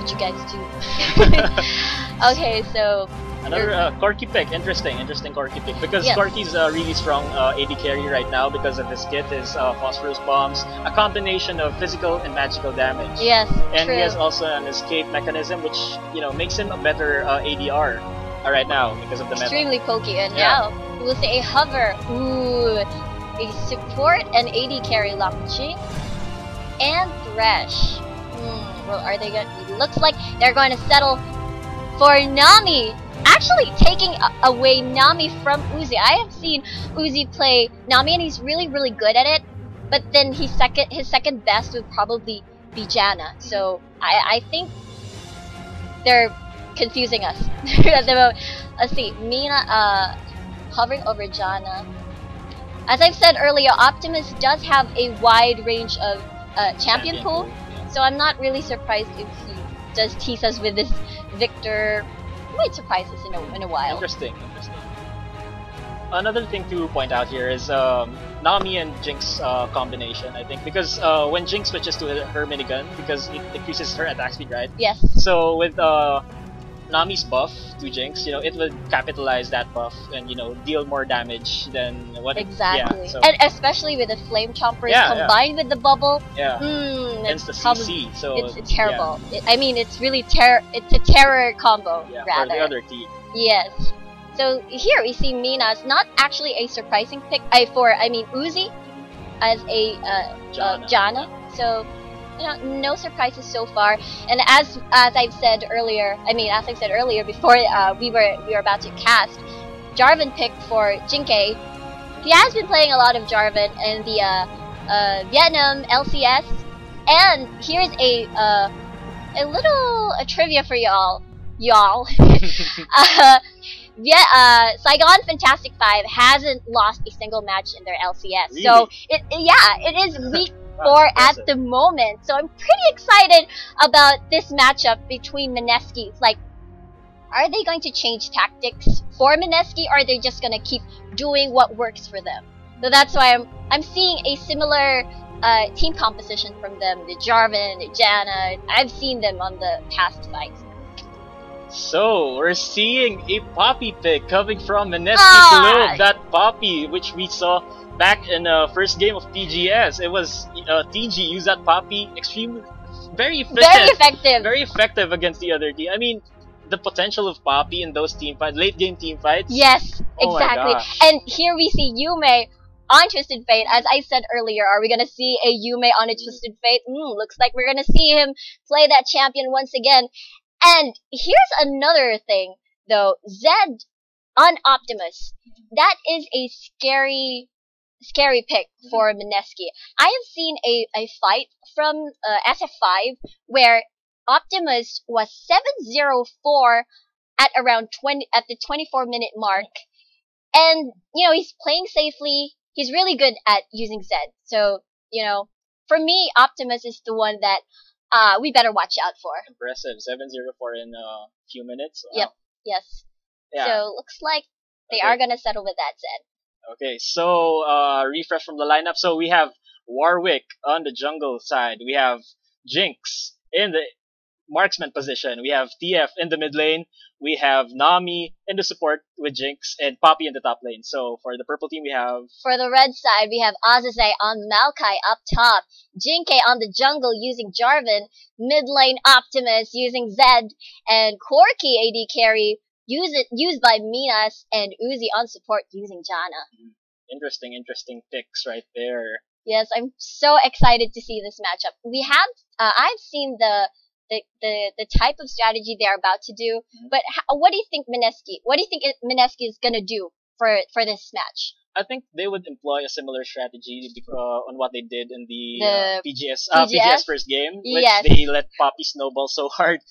what you guys do. Okay, so another Corki pick, interesting Corki pick, because Corki's a really strong AD carry right now because of his kit, his phosphorus bombs, a combination of physical and magical damage. Yes, and true. he has also an escape mechanism, which makes him a better ADR right now because of the meta. Extremely pokey, and now we will say a hover. Ooh, a support and AD carry launching, and Thresh. Well, are they going? It looks like they're going to settle for Nami. Actually, taking away Nami from Uzi. I have seen Uzi play Nami, and he's really good at it. But then his second best would probably be Janna. So I think they're confusing us at the moment. Let's see, Mina hovering over Janna. As I've said earlier, Optimus does have a wide range of champion pool, so I'm not really surprised if he does tease us with this Victor. He might surprise us in a while. Interesting. Another thing to point out here is Nami and Jinx combination, I think, because when Jinx switches to her minigun, because it increases her attack speed, right? Yes. So with Nami's buff to Jinx, it will capitalize that buff and deal more damage than what exactly. So. And especially with the flame chompers combined with the bubble. Yeah. It's the CC, so it's terrible. I mean, it's really it's a terror combo rather. For the other team. Yes. So here we see Mina's not actually a surprising pick for Uzi as a Janna. So no surprises so far. And as I've said earlier, before we were about to cast, Jarvan pick for Jinkei. He has been playing a lot of Jarvan in the Vietnam LCS. And here's a little trivia for y'all. Saigon Fantastic 5 hasn't lost a single match in their LCS. Really? So it is week 4 at the moment. So I'm pretty excited about this matchup between MSKI. Like, are they going to change tactics for MSKI, or are they just gonna keep doing what works for them? So that's why I'm seeing a similar team composition from them. The Jarvan, the Janna. I've seen them on the past fights. So, we're seeing a Poppy pick coming from MSKI Globe. That Poppy, which we saw back in the first game of PGS. It was TG used that Poppy very efficient. Very effective against the other team. I mean, the potential of Poppy in those late game team fights. Yes, exactly. And here we see Yume on Twisted Fate. As I said earlier, are we gonna see a Yume on a Twisted Fate? Looks like we're gonna see him play that champion once again. And here's another thing, though. Zed on Optimus. That is a scary pick for MSKI. I have seen a fight from SF5 where Optimus was 7-0-4 at around at the 24-minute mark. And, he's playing safely. He's really good at using Zed. So, for me, Optimus is the one that we better watch out for. Impressive. 7-0-4 in a few minutes. Wow. Yep. Yes. Yeah. So looks like they are gonna settle with that Zed. Okay, so refresh from the lineup. So we have Warwick on the jungle side. We have Jinx in the marksman position. We have TF in the mid lane. We have Nami in the support with Jinx, and Poppy in the top lane. So for the purple team, we have... For the red side, we have Azaze on Maokai up top. Jinkei on the jungle using Jarvan. Mid lane Optimus using Zed. And Corki AD carry used by Minas, and Uzi on support using Janna. Interesting picks right there. Yes, I'm so excited to see this matchup. We have... I've seen the type of strategy they're about to do, but what do you think MSKI? What do you think MSKI is gonna do for this match? I think they would employ a similar strategy on what they did in the PGS first game, which they let Poppy snowball so hard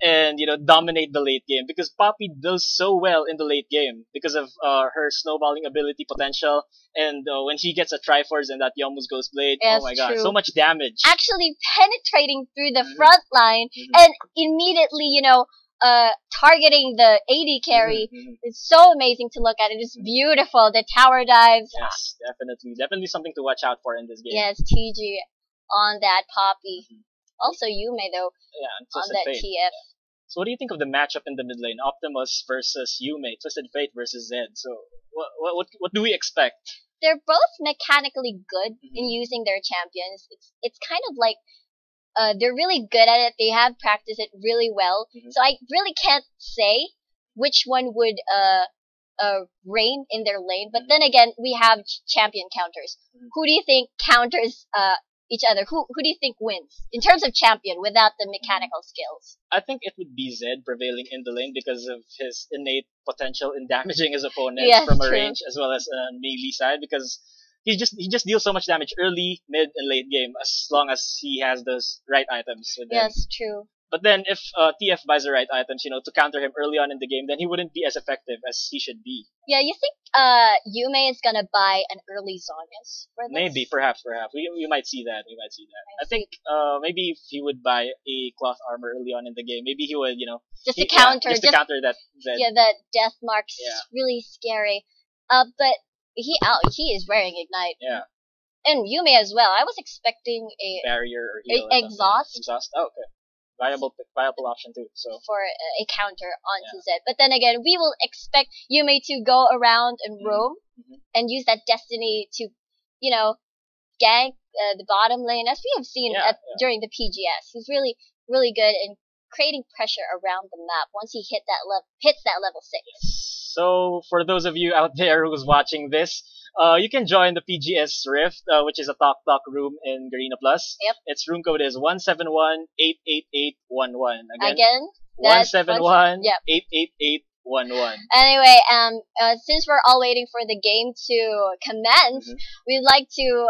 and dominate the late game, because Poppy does so well in the late game because of her snowballing ability potential, and when she gets a Triforce and that Yomu's Ghost Blade, oh my god, so much damage. Actually penetrating through the front line and immediately, targeting the AD carry is so amazing to look at. It is beautiful. The tower dives. Yes, definitely something to watch out for in this game. Yes, TG on that Poppy. Also Yume though. Yeah, and on that Fate. TF. Yeah. So what do you think of the matchup in the mid lane? Optimus versus Yume, Twisted Fate versus Zed. So what do we expect? They're both mechanically good in using their champions. It's kind of like they're really good at it. They have practiced it really well. So I really can't say which one would reign in their lane. But then again, we have champion counters. Who do you think counters each other? Who do you think wins in terms of champion without the mechanical skills? I think it would be Zed prevailing in the lane because of his innate potential in damaging his opponents from a range as well as a melee side, because he just deals so much damage early, mid, and late game as long as he has those right items with him. Yes, true. But then if TF buys the right items, to counter him early on in the game, then he wouldn't be as effective as he should be. Yeah, you think Yume is gonna buy an early Zonius for this? Maybe, perhaps. We might see that. I think maybe if he would buy a cloth armor early on in the game, maybe he would, just to counter that. Yeah, that death mark's really scary. But he is wearing Ignite. Yeah. And Yume as well. I was expecting a barrier or heal exhaust. Exhaust. Oh, okay. Viable option too. So for a counter onto Zed. But then again, we will expect Yume to go around and roam and use that destiny to, gank the bottom lane, as we have seen during the PGS. He's really, really good in creating pressure around the map once he hits that level 6. Yes. So for those of you out there who's watching this, you can join the PGS Rift, which is a Talk room in Garena Plus. Yep. Its room code is 171-88811. Again, 171-88811. Anyway, since we're all waiting for the game to commence, we'd like to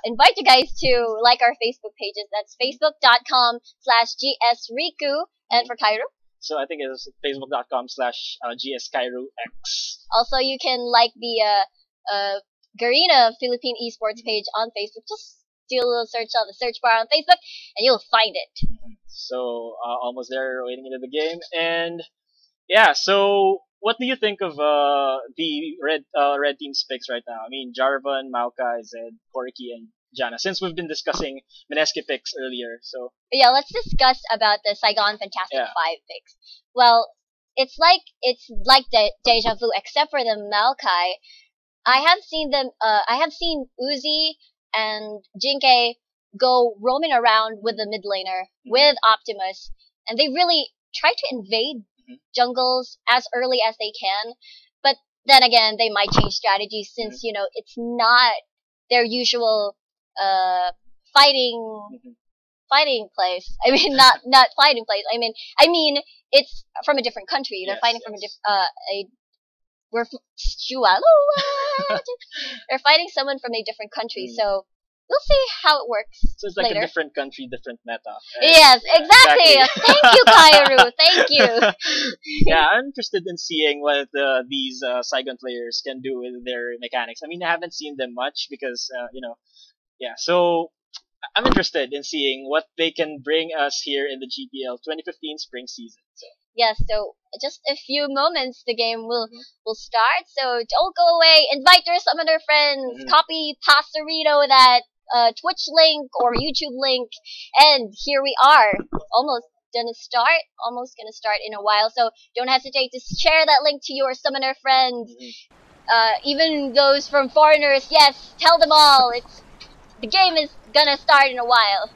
invite you guys to like our Facebook pages. That's facebook.com/GSRiku, and for Cairo. So I think it's facebook.com/GSKairuX. Also, you can like the Garena Philippine Esports page on Facebook. Just do a little search on the search bar on Facebook, and you'll find it. So almost there, waiting into the game, and yeah. So what do you think of the red team's picks right now? I mean, Jarvan, Maokai, Zed, Koriki, and Janna, since we've been discussing MSKI picks earlier. So yeah, let's discuss about the Saigon Fantastic 5 picks. Well, it's like the deja vu, except for the Maokai. I have seen Uzi and Jinkei go roaming around with the mid laner with Optimus, and they really try to invade jungles as early as they can. But then again, they might change strategies since it's not their usual fighting place. I mean, not fighting place. I mean, it's from a different country. They're fighting from a different they're fighting someone from a different country. So we'll see how it works. So it's like later. A different country, different meta. Right? Yes, exactly. Thank you, Kairu. Thank you. Yeah, I'm interested in seeing what these Saigon players can do with their mechanics. I mean, I haven't seen them much because yeah, so I'm interested in seeing what they can bring us here in the GPL 2015 spring season. So. Yes, so just a few moments, the game will start. So don't go away. Invite your summoner friends. Copy Pastorito that Twitch link or YouTube link, and here we are. Almost gonna start in a while. So don't hesitate to share that link to your summoner friends. Even those from foreigners. Yes, tell them all. The game is gonna start in a while.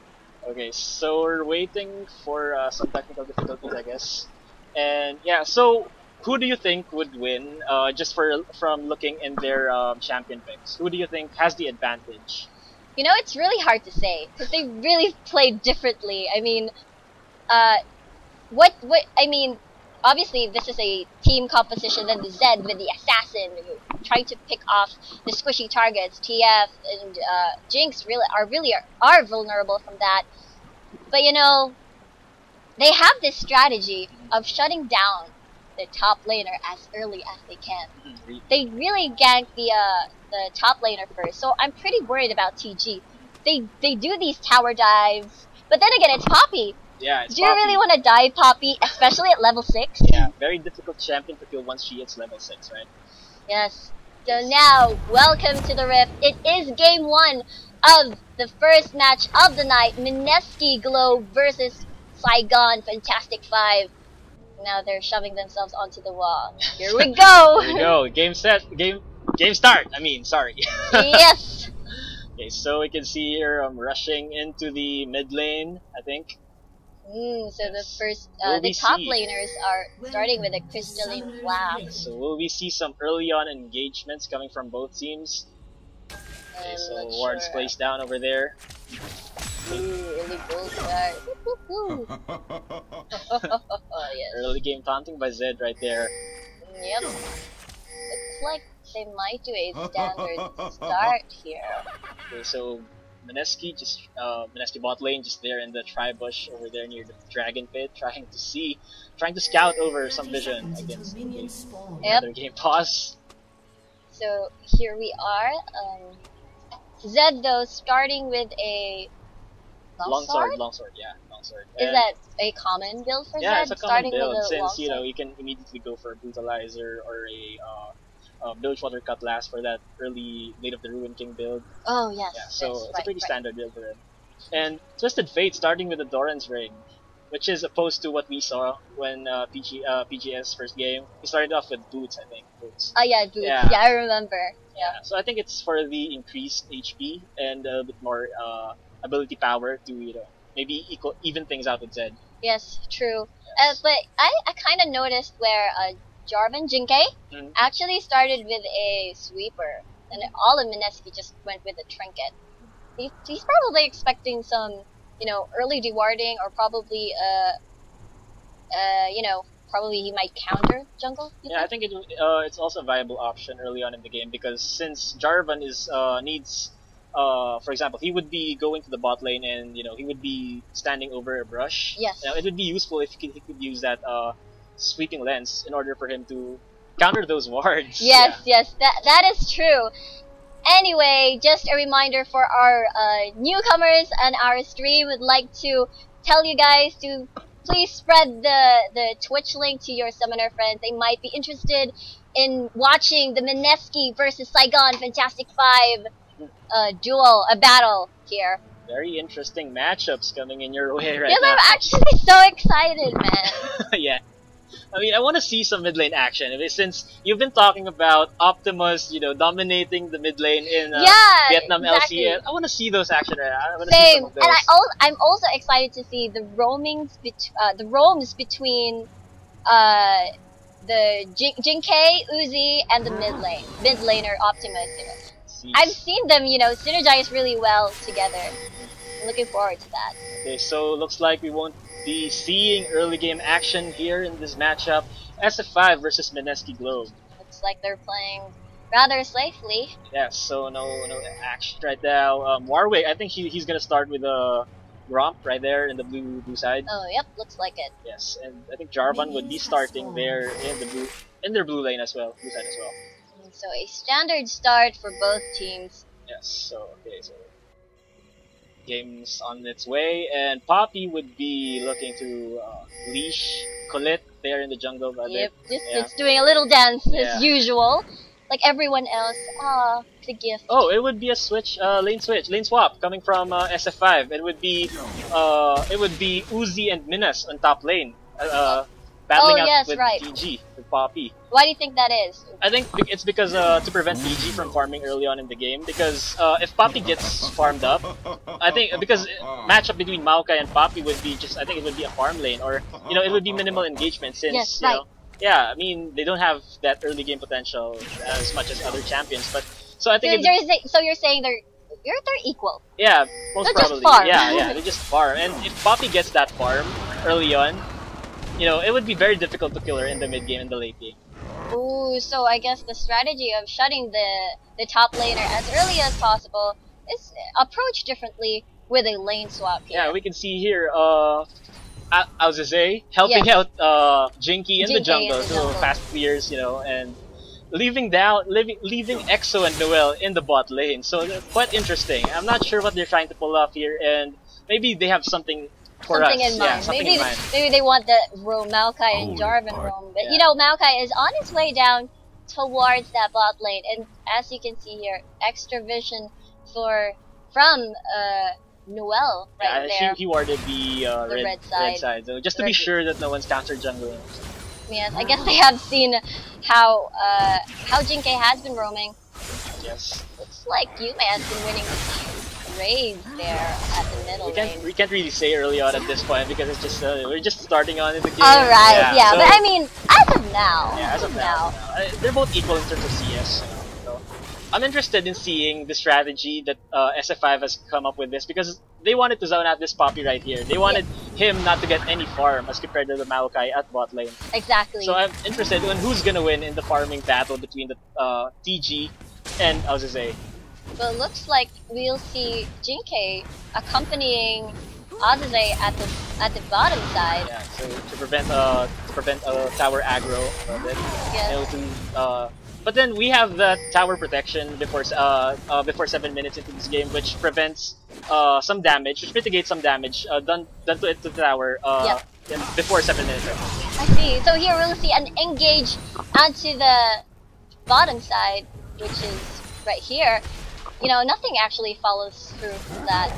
Okay, so we're waiting for some technical difficulties, I guess. And yeah, so who do you think would win? Just from looking in their champion picks, who do you think has the advantage? It's really hard to say because they really played differently. I mean, obviously this is a team composition. Then the Zed with the assassin trying to pick off the squishy targets. TF and Jinx are vulnerable from that. But they have this strategy of shutting down the top laner as early as they can. They really gank the top laner first. So I'm pretty worried about TG. They do these tower dives, but then again, it's Poppy. Yeah, it's Do you really want to dive Poppy, especially at level 6? Yeah, very difficult champion to kill once she hits level 6, right? Yes. So now, welcome to the Rift. It is game 1 of the first match of the night, MSKI Globe versus Saigon Fantastic 5. Now they're shoving themselves onto the wall. Here we go! Here we go. Game set. Game start. I mean, sorry. Yes! Okay, so we can see here I'm rushing into the mid lane, I think. So the first, the top laners are starting with a crystalline flask. So will we see some early on engagements coming from both teams? Okay, so Ward's placed down over there. Illegal start. Yes. Early game taunting by Zed right there. Yep. Looks like they might do a standard start here. Okay, so MSKI bot lane just there in the tri-bush over there near the dragon pit, trying to scout over some vision against another game pause. So here we are. Zed though starting with a longsword. Longsword. Is that a common build for Zed? Yeah, it's a common build since longsword? you can immediately go for a brutalizer or a Bilgewater Cutlass for that early Blade of the Ruin King build. Oh yes. Yeah, so it's a pretty standard build for him. And Twisted Fate starting with the Doran's Ring, which is opposed to what we saw when PGS first game. He started off with boots, I think. Boots. Oh yeah, boots. Yeah, I remember. Yeah. So I think it's for the increased HP and a bit more ability power to maybe even things out with Zed. Yes, true. Yes. But I kind of noticed where Jarvan Jinkei actually started with a sweeper, and all of MSKI just went with a trinket. He's probably expecting some, early dewarding, or probably probably he might counter jungle. I think it's also a viable option early on in the game because since Jarvan needs, for example, he would be going to the bot lane and he would be standing over a brush. Yes. It would be useful if he could use that sweeping lens in order for him to counter those wards. Yes, that is true. Anyway, just a reminder for our newcomers on our stream, would like to tell you guys to please spread the Twitch link to your summoner friends. They might be interested in watching the MSKI versus Saigon Fantastic 5 battle here. Very interesting matchups coming in your way right now. Yes, I'm actually so excited, man. Yeah. I mean, I want to see some mid lane action. Since you've been talking about Optimus, dominating the mid lane in Vietnam LCS, I want to see those action. I want to see some of those. And I'm also excited to see the roams between the Jinkei, Uzi, and the mid laner Optimus. I've seen them, synergize really well together. I'm looking forward to that. Okay, so looks like we won't be seeing early game action here in this matchup. SF5 versus MSKI Globe. Looks like they're playing rather safely. Yeah, so no action right now. Warwick, I think he's gonna start with a Gromp right there in the blue side. Oh, yep, looks like it. Yes, and I think Jarvan would be starting there in their blue lane as well, blue side as well. So a standard start for both teams. Yes, so game's on its way, and Poppy would be looking to leash Colette there in the jungle. Yep, it's doing a little dance as usual, like everyone else. Ah, the gift. Oh, it would be a lane swap coming from SF5. It would be Uzi and Minas on top lane, battling out with DG with Poppy. Why do you think that is? I think it's because to prevent DG from farming early on in the game. Because if Poppy gets farmed up, I think because matchup between Maokai and Poppy would be I think it would be a farm lane, or it would be minimal engagement since I mean they don't have that early game potential as much as other champions. But so I think so you're saying they're equal. Yeah, most probably. Just farm. Yeah, they just farm. And if Poppy gets that farm early on, it would be very difficult to kill her in the mid game and the late game. Ooh, so I guess the strategy of shutting the top laner as early as possible is approached differently with a lane swap here. Yeah, we can see here Alzazay helping out Jinky in the jungle, so fast clears, and leaving Exo and Noel in the bot lane. So quite interesting. I'm not sure what they're trying to pull off here, and maybe they have something in mind. Yeah, maybe they want the Maokai and Jarvan roam, but Maokai is on his way down towards that bot lane, and as you can see here, extra vision for from Noel right there. He warded the red side, so just to be sure that no one's counter jungling. Yes, I guess they have seen how Jinkei has been roaming. Yes. Looks like Yume has been winning the raids there at the middle lane. We can't really say early on at this point because it's just we're just starting on in the game. Alright, yeah, so, but I mean, as of now. Yeah, as of now. They're both equal in terms of CS. So I'm interested in seeing the strategy that SF5 has come up with this because they wanted to zone out this Poppy right here. They wanted him not to get any farm as compared to the Maokai at bot lane. Exactly. So I'm interested in who's gonna win in the farming battle between the TG and Azuze. Well, it looks like we'll see Jinkei accompanying Azuze at the bottom side. Yeah, so to prevent a tower aggro. But then we have the tower protection before 7 minutes into this game, which prevents some damage, which mitigates some damage done to the tower before 7 minutes. I see. So here we'll see an engage onto the bottom side, which is right here. You know, nothing actually follows through from that.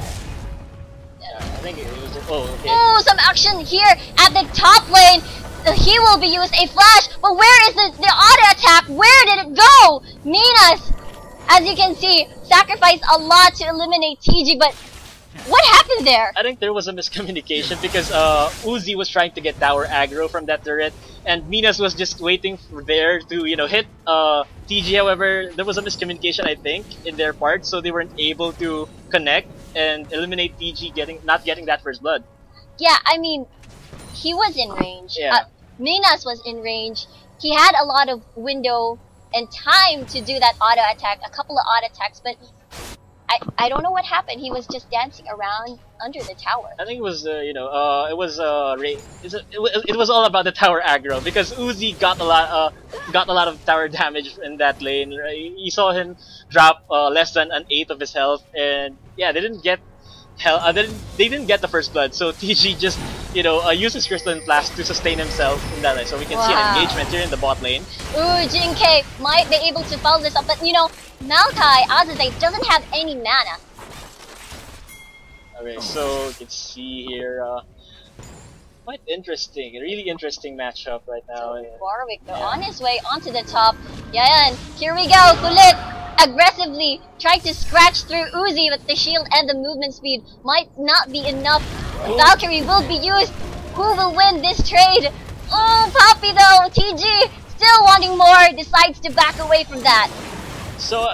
I think it was just, okay. Oh, some action here at the top lane. He will be used a flash, but where is the auto attack? Where did it go? Minas, as you can see, sacrificed a lot to eliminate TG, but what happened there? I think there was a miscommunication because Uzi was trying to get tower aggro from that turret, and Minas was just waiting for there to hit TG. However, there was a miscommunication, I think, in their part, so they weren't able to connect and eliminate TG not getting that first blood. Yeah, I mean, he was in range. Yeah. Minas was in range. He had a lot of window and time to do that auto attack, a couple of auto attacks, but I don't know what happened. He was just dancing around under the tower. I think it was it was all about the tower aggro because Uzi got a lot of tower damage in that lane. Right? You saw him drop less than an 1/8 of his health, and yeah, they didn't get the first blood. So TG just used his crystalline flask to sustain himself in that lane. So we can see an engagement here in the bot lane. Ooh, Jinkei might be able to follow this up, but Maokai Azuze doesn't have any mana. Okay, so you can see here, quite interesting, a really interesting matchup right now. So Warwick though, on his way onto the top. Yeah, and here we go. Kulit aggressively trying to scratch through Uzi, but the shield and the movement speed might not be enough. Valkyrie will be used. Who will win this trade? Oh, Poppy though, TG still wanting more, decides to back away from that. So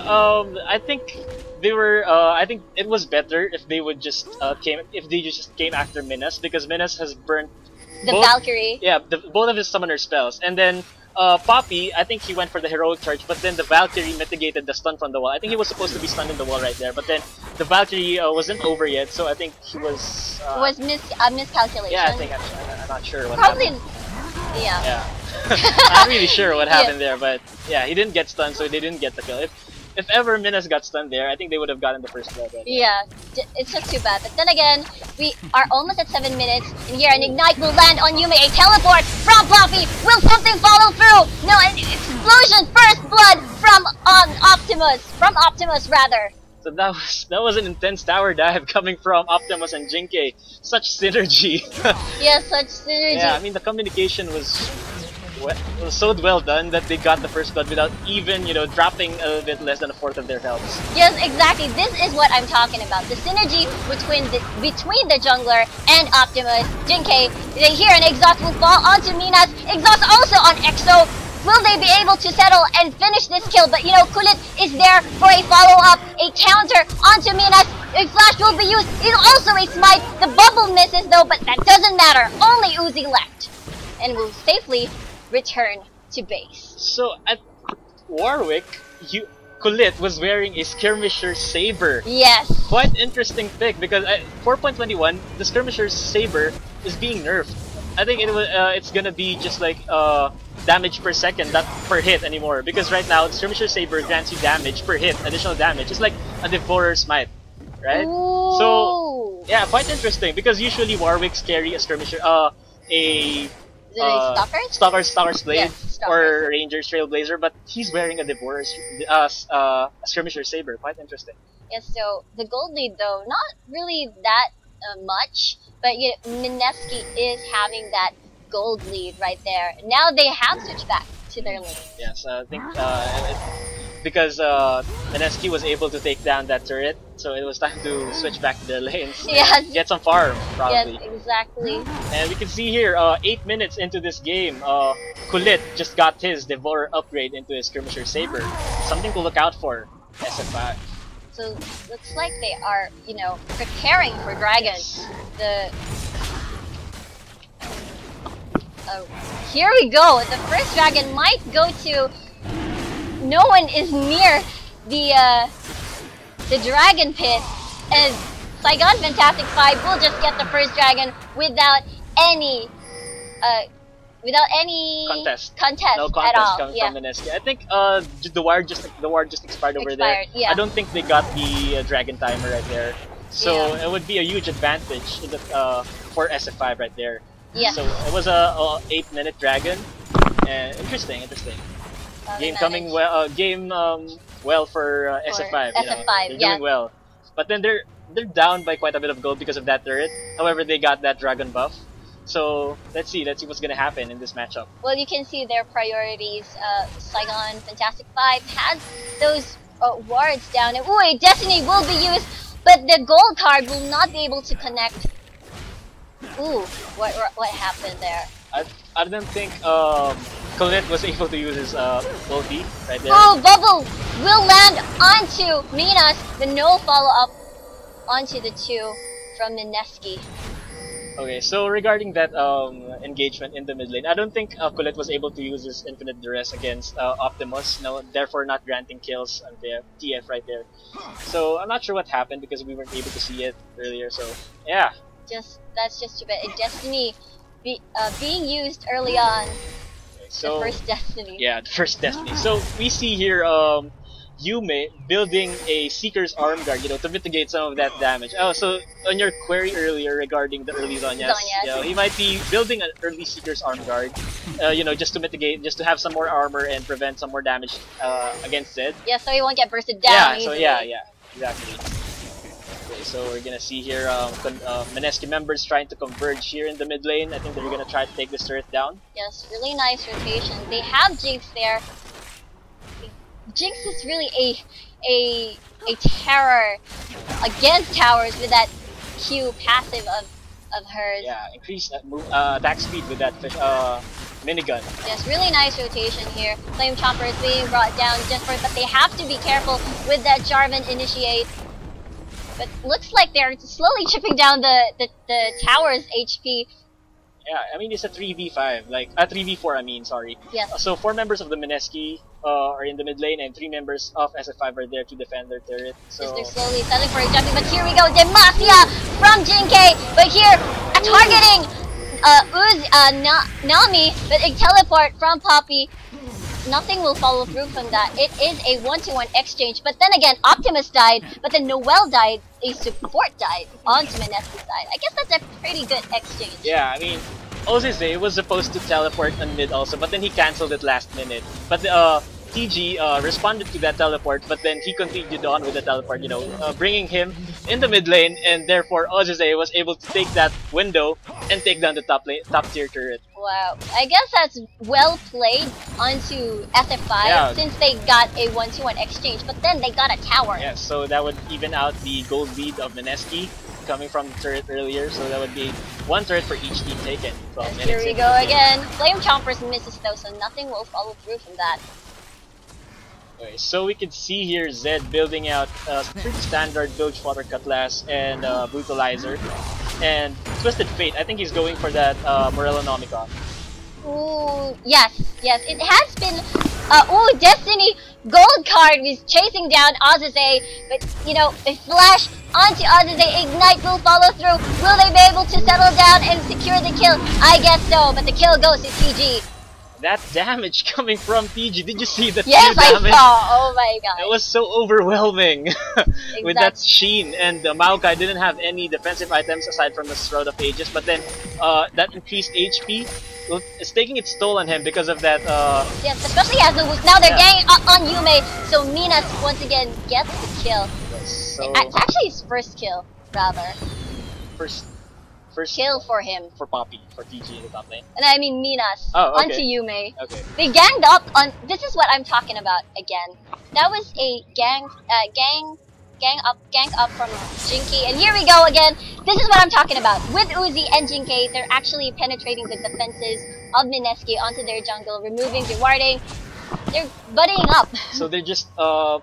I think they were. I think it was better if they would just came after Minas because Minas has burnt the Valkyrie. Yeah, both of his summoner spells, and then Poppy. I think he went for the heroic charge, but then the Valkyrie mitigated the stun from the wall. I think he was supposed to be stunned in the wall right there, but then the Valkyrie wasn't over yet, so I think he was. It was miscalculation. Yeah, I think I'm not sure what Probably. happened. Yeah. I'm not really sure what happened there, but yeah, he didn't get stunned, so they didn't get the kill. If ever Minas got stunned there, I think they would have gotten the first blood. Yeah, it's just too bad. But then again, we are almost at 7 minutes, and here an ignite will land on Yume. A teleport from Poppy. Will something follow through? No, an explosion. First blood from Optimus rather. So that was an intense tower dive coming from Optimus and Jinkei. Such synergy. Yeah, such synergy. Yeah, I mean the communication was so well done that they got the first blood without even dropping a little bit less than a fourth of their health. Yes, exactly. This is what I'm talking about. The synergy between the jungler and Optimus. Jinkei, they hear an exhaust will fall onto Minas. Exhaust also on Exo. Will they be able to settle and finish this kill? But Kulit is there for a follow-up, a counter onto Minas. A flash will be used. It's also a smite. The bubble misses though, but that doesn't matter. Only Uzi left. And will safely return to base. So at Warwick, Kulit was wearing a Skirmisher Saber. Yes. Quite interesting pick because at 4.21, the Skirmisher Saber is being nerfed. I think it's gonna be just like damage per second, not per hit anymore. Because right now, the Skirmisher Saber grants you damage per hit, additional damage. It's like a Devourer Smite, right? Ooh. So yeah, quite interesting because usually Warwicks carry a Skirmisher, Stalker's Blade, yes, or Ranger's Trailblazer, but he's wearing a Devorer's Skirmisher Saber. Quite interesting. Yeah, so the gold lead though, not really that much, but MSKI is having that gold lead right there. Now they have switched back to their lane. Yes, I think because MSKI was able to take down that turret, so it was time to switch back to their lanes. Yes. Get some farm, probably. Yes, exactly. And we can see here, 8 minutes into this game, Kulit just got his Devourer upgrade into his Skirmisher Saber. Something to look out for, SF5. So looks like they are, preparing for Dragon. The here we go. The first Dragon might go to. No one is near the Dragon Pit, as Saigon Fantastic 5 will just get the first Dragon without any contest no contest at all. coming from MSKI. I think the war just expired over there. Yeah. I don't think they got the Dragon Timer right there, so it would be a huge advantage in the, for SF5 right there. Yeah. So it was a 8-minute Dragon, and interesting. Game coming well. Well for SF5. SF5, they're doing well, but then they're down by quite a bit of gold because of that turret. However, they got that Dragon buff. So let's see what's gonna happen in this matchup. Well, you can see their priorities. Saigon Fantastic 5 has those wards down, and ooh, Destiny will be used, but the gold card will not be able to connect. Ooh, what happened there? I don't think Colette was able to use his ulti right there. Oh, Bubble will land onto Minas, but no follow up onto the 2 from MSKI. Okay, so regarding that engagement in the mid lane, I don't think Colette was able to use his Infinite Duress against Optimus, therefore not granting kills on the TF right there. So I'm not sure what happened because we weren't able to see it earlier, so yeah. That's just too bad. Destiny being used early on. So, the first Destiny. Yeah, the first Destiny. So we see here Yume building a Seeker's Arm Guard, to mitigate some of that damage. Oh, so on your query earlier regarding the early Zhonyas, he might be building an early Seeker's Arm Guard, just to mitigate, just to have some more armor and prevent some more damage against Zed. Yeah, so he won't get bursted down. Yeah, exactly. Okay, so we're gonna see here MSKI members trying to converge here in the mid lane. I think they're gonna try to take this turret down. Yes, really nice rotation. They have Jinx there. Jinx is really a terror against towers with that Q passive of hers. Yeah, increased attack speed with that minigun. Yes, really nice rotation here. Flame Chomper is being brought down just for it, but they have to be careful with that Jarvan initiate. But looks like they're slowly chipping down the tower's HP. Yeah, I mean it's a 3v5, like 3v4. I mean, sorry. Yes. So 4 members of the MSKI are in the mid lane, and 3 members of SF5 are there to defend their turret. So yes, they're slowly settling for a jumping, but here we go, Demacia from Jinke. But here, targeting Nami, but a teleport from Poppy. Nothing will follow through from that. It is a 1-to-1 exchange, but then again, Optimus died, but then Noelle died, a support died onto MSKI's side. I guess that's a pretty good exchange. Yeah, I mean, Ozize was supposed to teleport on mid also, but then he cancelled it last minute. But TG responded to that teleport, but then he continued on with the teleport, bringing him in the mid lane, and therefore Ozize was able to take that window and take down the top tier turret. Wow, I guess that's well played onto SF5 since they got a 1-to-1 exchange, but then they got a tower. Yeah, so that would even out the gold lead of MSKI coming from the turret earlier, so that would be 1 turret for each team taken. Yes, here we go again. Flame Chompers misses though, so nothing will follow through from that. Okay, so we can see here Zed building out pretty standard Bilge Water Cutlass and Brutalizer. And Twisted Fate, I think he's going for that Morellonomicon. Ooh, yes, it has been, ooh, Destiny Gold card was chasing down Azaze, but, a flash onto Azaze, Ignite will follow through. Will they be able to settle down and secure the kill? I guess so, but the kill goes to TG. That damage coming from TG, did you see the yes, damage? I saw, oh my god. It was so overwhelming with that Sheen, and Maokai didn't have any defensive items aside from the Shroud of Ages, but then that increased HP is taking its toll on him because of that. Yes, especially as now they're getting on Yume, so Minas once again gets the kill. So it's actually his first kill, rather. First kill for him. For Poppy, for TG in the top lane. And I mean Minas onto Yume. Okay. They ganged up on. This is what I'm talking about again. That was a gang up from Jinky, and here we go again. This is what I'm talking about. With Uzi and Jinky, they're actually penetrating the defenses of MSKI onto their jungle, removing the warding. They're buddying up. So they're just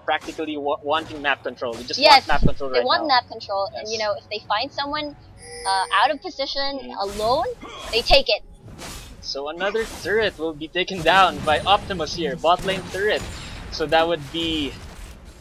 practically wanting map control. They just yes, want map control right now. They want map control, and you know, if they find someone out of position, alone, they take it. So another turret will be taken down by Optimus here, bot lane turret. So that would be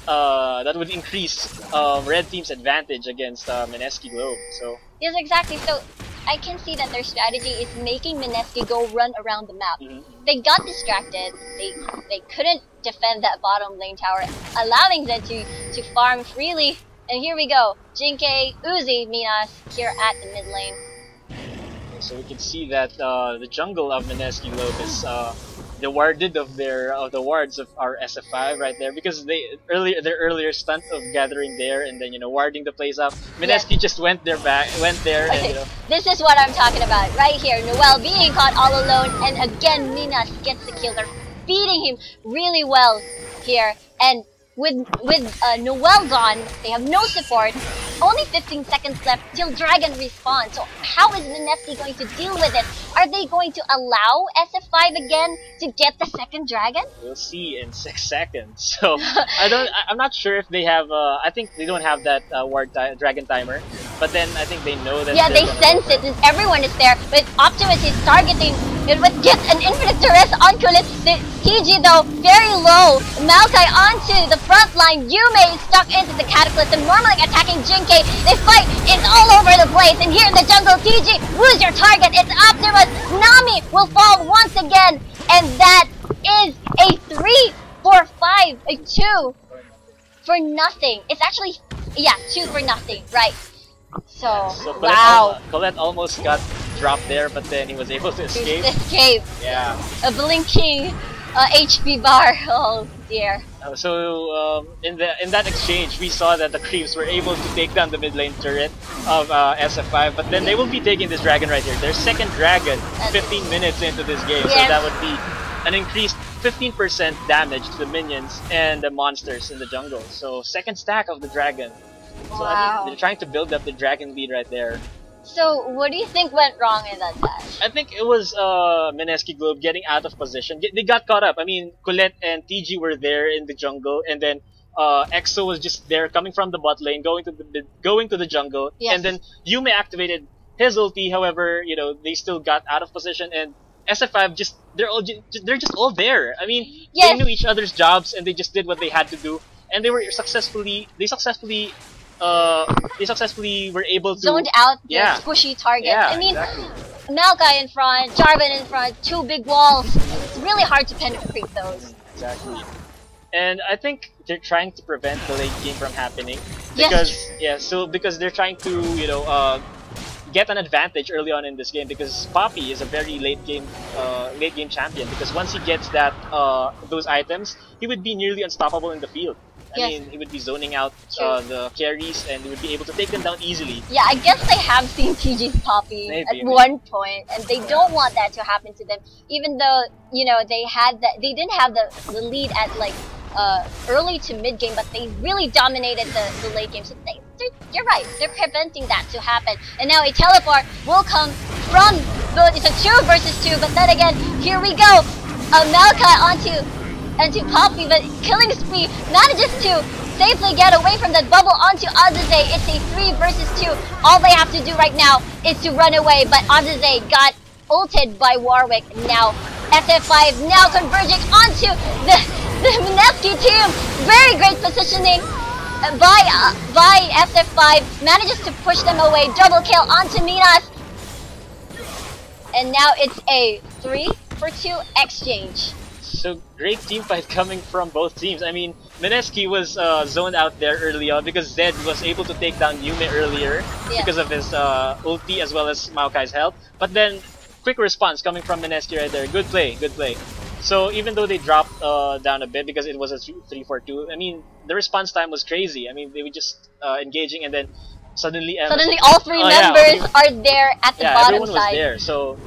that would increase red team's advantage against MSKI Globe. So yes, exactly. So I can see that their strategy is making MSKI go run around the map. They got distracted. They couldn't defend that bottom lane tower, allowing them to farm freely. And here we go, Jinky, Uzi, Minas here at the mid lane. So we can see that the jungle of MSKI Globe is the warded of the wards of our SF5 right there, because their earlier stunt of gathering there and then warding the place up. MSKI just went there Okay. and This is what I'm talking about right here. Noel being caught all alone, and again Minas gets the kill. They're beating him really well here, and with Noel gone, they have no support. Only 15 seconds left till Dragon respawns. So how is MSKI going to deal with it? Are they going to allow SF5 again to get the second Dragon? We'll see in 6 seconds. So I'm not sure if they have. I think they don't have that Dragon timer. But then I think they know that. Yeah, they sense it. Everyone is there. But Optimus is targeting. It would get an infinite duress on Kulit. The TG though very low. Maokai onto the front line. Yume is stuck into the Cataclysm, normally attacking Jinky. They fight. It's all over the place. And here in the jungle, TG, who's your target? It's Optimus. Nami will fall once again. And that is a 3 for 5. A 2 for nothing. It's actually, yeah, 2 for nothing. Right. So wow. Colette almost got dropped there, but then he was able to escape. Yeah. A blinking HP bar. Oh dear. So in that exchange, we saw that the creeps were able to take down the mid lane turret of SF5, but then they will be taking this dragon right here. Their second dragon, 15 minutes into this game, so that would be an increased 15% damage to the minions and the monsters in the jungle. So second stack of the dragon. So I think they're trying to build up the dragon lead right there. So what do you think went wrong in that match? I think it was MSKI Globe getting out of position. They got caught up. I mean, Colette and TG were there in the jungle, and then EXO was just there coming from the bot lane, going to the jungle, and then Yume activated his ulti. However, they still got out of position, and SF5 they're just all there. I mean, they knew each other's jobs, and they just did what they had to do, and they successfully were able to zoned out the squishy targets. I mean, Maokai in front, Jarvan in front, 2 big walls. It's really hard to penetrate those. Exactly. And I think they're trying to prevent the late game from happening because because they're trying to get an advantage early on in this game, because Poppy is a very late game champion, because once he gets those items, he would be nearly unstoppable in the field. I mean, he would be zoning out the carries, and he would be able to take them down easily. Yeah, I guess they have seen TG's Poppy at one point, and they don't want that to happen to them. Even though they didn't have the lead at like early to mid game, but they really dominated the late game. So you're right, they're preventing that to happen. And now a teleport will come from it's a 2 versus 2, but then again, here we go. Maokai onto Poppy, but Killing Spree manages to safely get away from that bubble onto Azaze. It's a 3 versus 2. All they have to do right now is to run away, but Azaze got ulted by Warwick. Now SF5 now converging onto the MSKI team. Very great positioning by SF5. Manages to push them away. Double kill onto Minas. And now it's a 3 for 2 exchange. So great team fight coming from both teams. I mean, MSKI was zoned out there early on because Zed was able to take down Yume earlier because of his ulti as well as Maokai's health. But then, quick response coming from MSKI right there. Good play, good play. So even though they dropped down a bit because it was a 3-4-2, I mean the response time was crazy. I mean they were just engaging and then suddenly all three members are there at the bottom everyone was there. So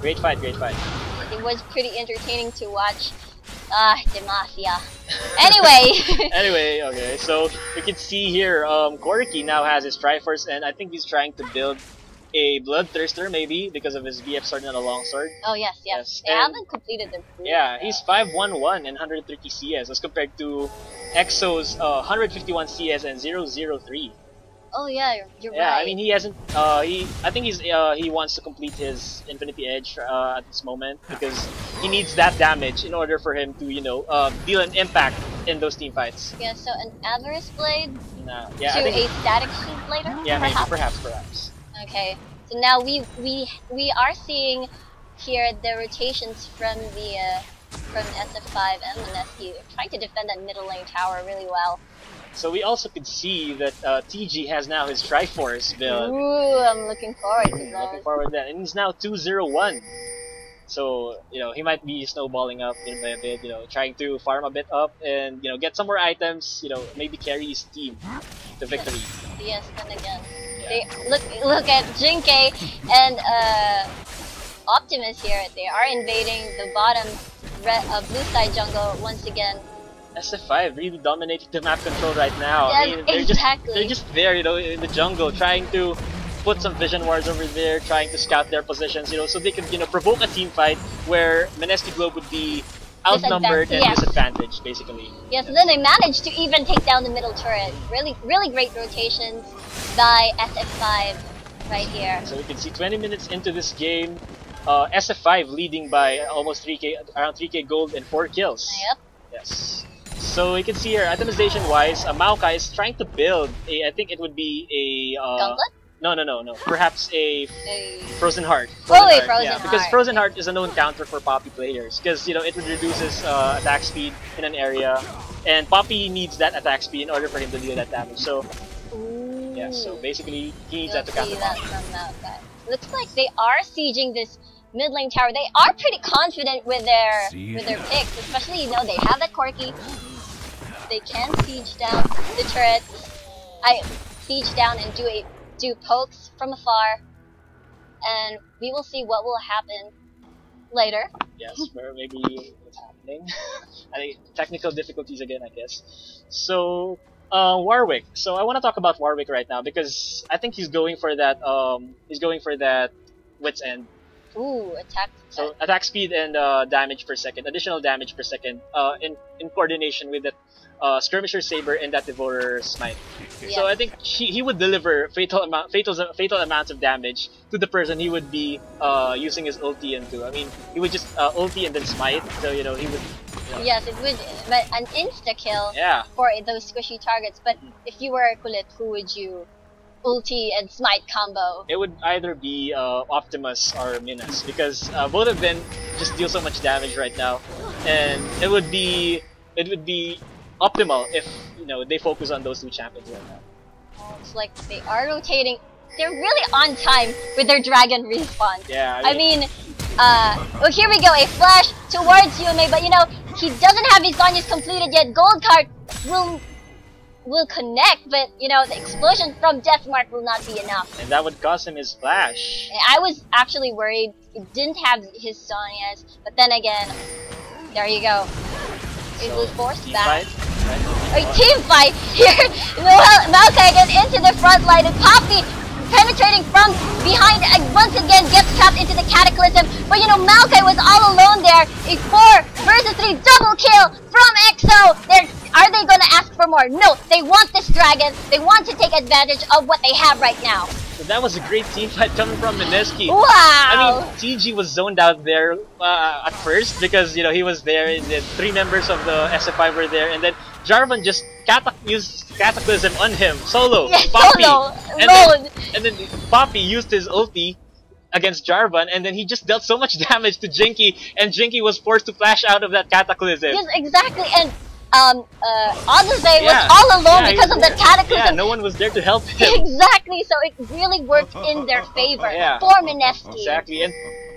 great fight. It was pretty entertaining to watch. Demacia. Anyway. Okay. So we can see here, Corky now has his Triforce, and I think he's trying to build a Bloodthirster maybe because of his BF sword and a longsword. Oh yes. They haven't completed their proof. Yeah, he's 511 and 130 CS as compared to EXO's 151 CS and 003. Oh yeah, you're right. Yeah, I mean he hasn't. I think he wants to complete his Infinity Edge at this moment because he needs that damage in order for him to deal an impact in those team fights. Yeah. So an Avarice Blade to a Static Shield later. Yeah, perhaps. Okay. So now we are seeing here the rotations from the from SF5 and MSKI trying to defend that middle lane tower really well. So we also could see that TG has now his Triforce build. Ooh, I'm looking forward to that. Looking forward to that. And he's now 2-0-1. So, he might be snowballing up bit by a bit, trying to farm a bit up and, get some more items, maybe carry his team to victory. Yes, then again. They look at Jinke and Optimus here. They are invading the bottom blue side jungle once again. SF5 really dominating the map control right now. Yes, I mean, they're just there, in the jungle, trying to put some vision wards over there, trying to scout their positions, so they can, provoke a team fight where MSKI Globe would be outnumbered and disadvantaged, basically. Yes, and then they managed to even take down the middle turret. Really great rotations by SF5 right here. So we can see 20 minutes into this game, SF5 leading by almost around 3k gold and 4 kills. Yep. Yes. So you can see here, itemization-wise, Maokai is trying to build I think it would be a... Gauntlet? No. Perhaps a Frozen Heart. Frozen Heart. Because Frozen Heart is a known counter for Poppy players. Because, it reduces attack speed in an area. And Poppy needs that attack speed in order for him to deal that damage. So, yeah, so basically, he needs that to counter Poppy. Looks like they are sieging this mid lane tower. They are pretty confident with their picks, especially they have that Corky. They can siege down the turrets. Siege down and do pokes from afar, and we will see what will happen later. Yes, where maybe what's happening. I think technical difficulties again, I guess. So Warwick. So I want to talk about Warwick right now because I think he's going for that. Wit's End. Ooh, attack. So attack speed and damage per second, additional damage per second, in coordination with that Skirmisher Saber and that Devourer Smite. Yeah. So I think he would deliver fatal amounts of damage to the person he would be using his ulti into. I mean, he would just ulti and then smite. So he would. Yes, it would, but an insta kill for those squishy targets. But if you were Kulit, who would you ulti and smite combo? It would either be Optimus or Minas because both of them just deal so much damage right now, and it would be optimal if they focus on those two champions right now. It's like they are rotating. They're really on time with their dragon respawn. Yeah, I mean, well, here we go, a flash towards Yume, but he doesn't have his Zonyas completed yet. Gold card will connect, but the explosion from Deathmark will not be enough. And that would cost him his flash. I was actually worried it didn't have his Zonyas, but then again, there you go. It was forced back. A team fight here. Maokai again into the front line, and Poppy penetrating from behind once again gets trapped into the Cataclysm. But Maokai was all alone there. A 4 versus 3 double kill from EXO. Are they gonna ask for more? No, they want this dragon. They want to take advantage of what they have right now. So that was a great team fight coming from MSKI. Wow! I mean, TG was zoned out there at first because he was there, and the 3 members of the SF5 were there, and then Jarvan just used Cataclysm on him solo. Yes, Poppy, solo, and then Poppy used his ulti against Jarvan, and then he just dealt so much damage to Jinky, and Jinky was forced to flash out of that Cataclysm. Yes, exactly, and Odyssey was all alone because of the Cataclysm. Yeah, no one was there to help him. Exactly, so it really worked in their favor for MSKI. Exactly, and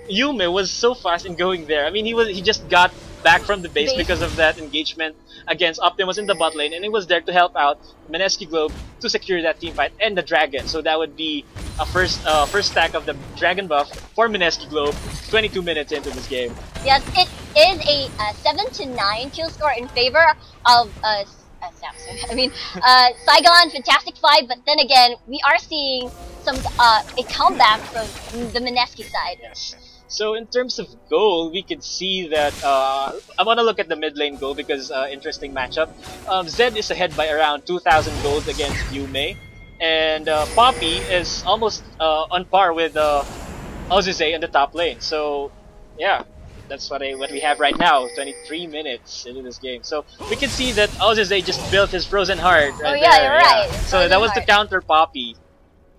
Yume was so fast in going there. I mean, he just got back from the base because of that engagement against Optimus in the bot lane, and he was there to help out MSKI Globe to secure that team fight and the Dragon. So that would be a first stack of the Dragon buff for MSKI Globe 22 minutes into this game. Yes, it is a 7-9 kill score in favor of Samsung. I mean, Saigon, Fantastic 5, but then again, we are seeing some a comeback from the MSKI side. Yes. So in terms of goal, we could see that I want to look at the mid lane goal because interesting matchup. Zed is ahead by around 2,000 gold against Yume, and Poppy is almost on par with Ozize in the top lane. So yeah. That's what we have right now, 23 minutes into this game. So we can see that Ozize just built his Frozen Heart right yeah, there. You're right. So that was the counter Poppy.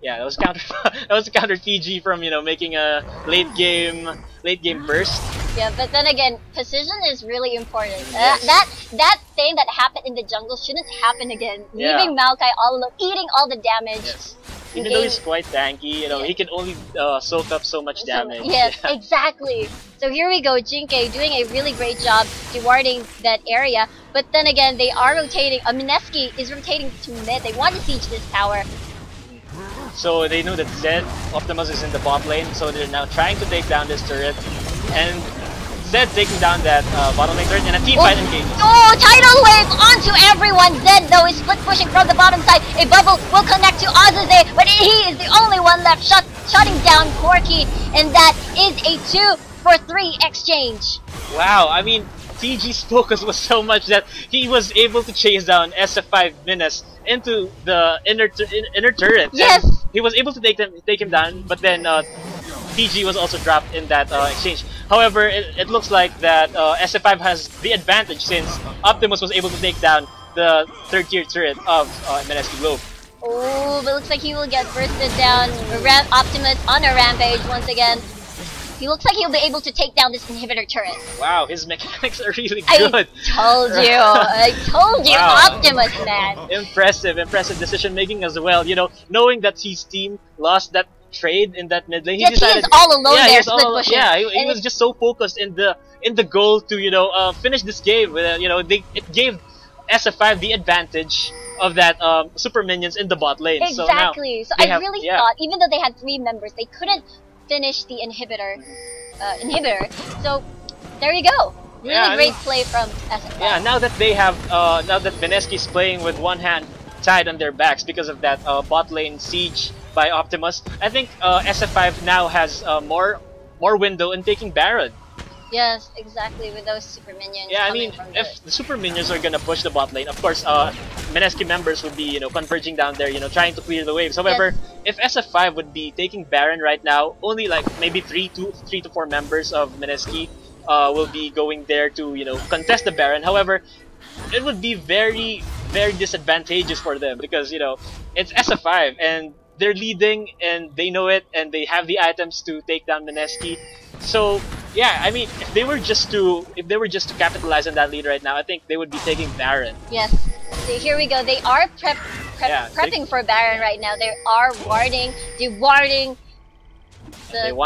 Yeah, that was counter that was the counter TG from making a late game burst. Yeah, but then again, precision is really important. Yes. That thing that happened in the jungle shouldn't happen again. Yeah. Leaving Maokai all alone, eating all the damage. Yes. Even though he's quite tanky, he can only soak up so much damage. Yes, exactly. So here we go, Jinkei doing a really great job rewarding that area. But then again, they are rotating. MSKI is rotating to mid. They want to siege this tower. So they know that Zed, Optimus is in the bot lane, so they're now trying to take down this turret. And Zed taking down that bottom lane turret, and a team fight engages. Oh, tidal wave onto everyone. Zed though is split pushing from the bottom side. A bubble will connect to Ozize, but he is the only one left shutting down Corki, and that is a 2-for-3 exchange. Wow, I mean, TG's focus was so much that he was able to chase down SF5 Minas into the inner turret. Yes! And he was able to take him down, but then TG was also dropped in that exchange. However, it looks like that SF5 has the advantage since Optimus was able to take down the third tier turret of MSKI Globe. Oh, but looks like he will get bursted down. Optimus on a rampage once again. He looks like he'll be able to take down this inhibitor turret. Wow, his mechanics are really good. I told you. I told you, wow. Optimus, man. Impressive decision making as well. Knowing that his team lost that trade in that mid lane, he decided, he is all alone there, split pushing. Yeah, he was just so focused in the goal to finish this game. It gave SF5 the advantage of that super minions in the bot lane. Exactly. So I really thought, even though they had 3 members, they couldn't finish the inhibitor. So there you go. Really great play from SF5. Yeah, now that they have now that MSKI is playing with one hand tied on their backs because of that bot lane siege by Optimus, I think SF5 now has more window in taking Baron. Yes, exactly, with those super minions. Yeah, I mean, if the super minions are gonna push the bot lane, of course, MSKI members would be, converging down there, trying to clear the waves. However, if SF5 would be taking Baron right now, only like maybe 3 to 4 members of MSKI will be going there to, contest the Baron. However, it would be very, very disadvantageous for them because, it's SF5 and they're leading and they know it and they have the items to take down MSKI. So yeah, I mean, if they were just to capitalize on that lead right now, I think they would be taking Baron. Yes. So here we go. They are prepping for Baron right now. They are warding the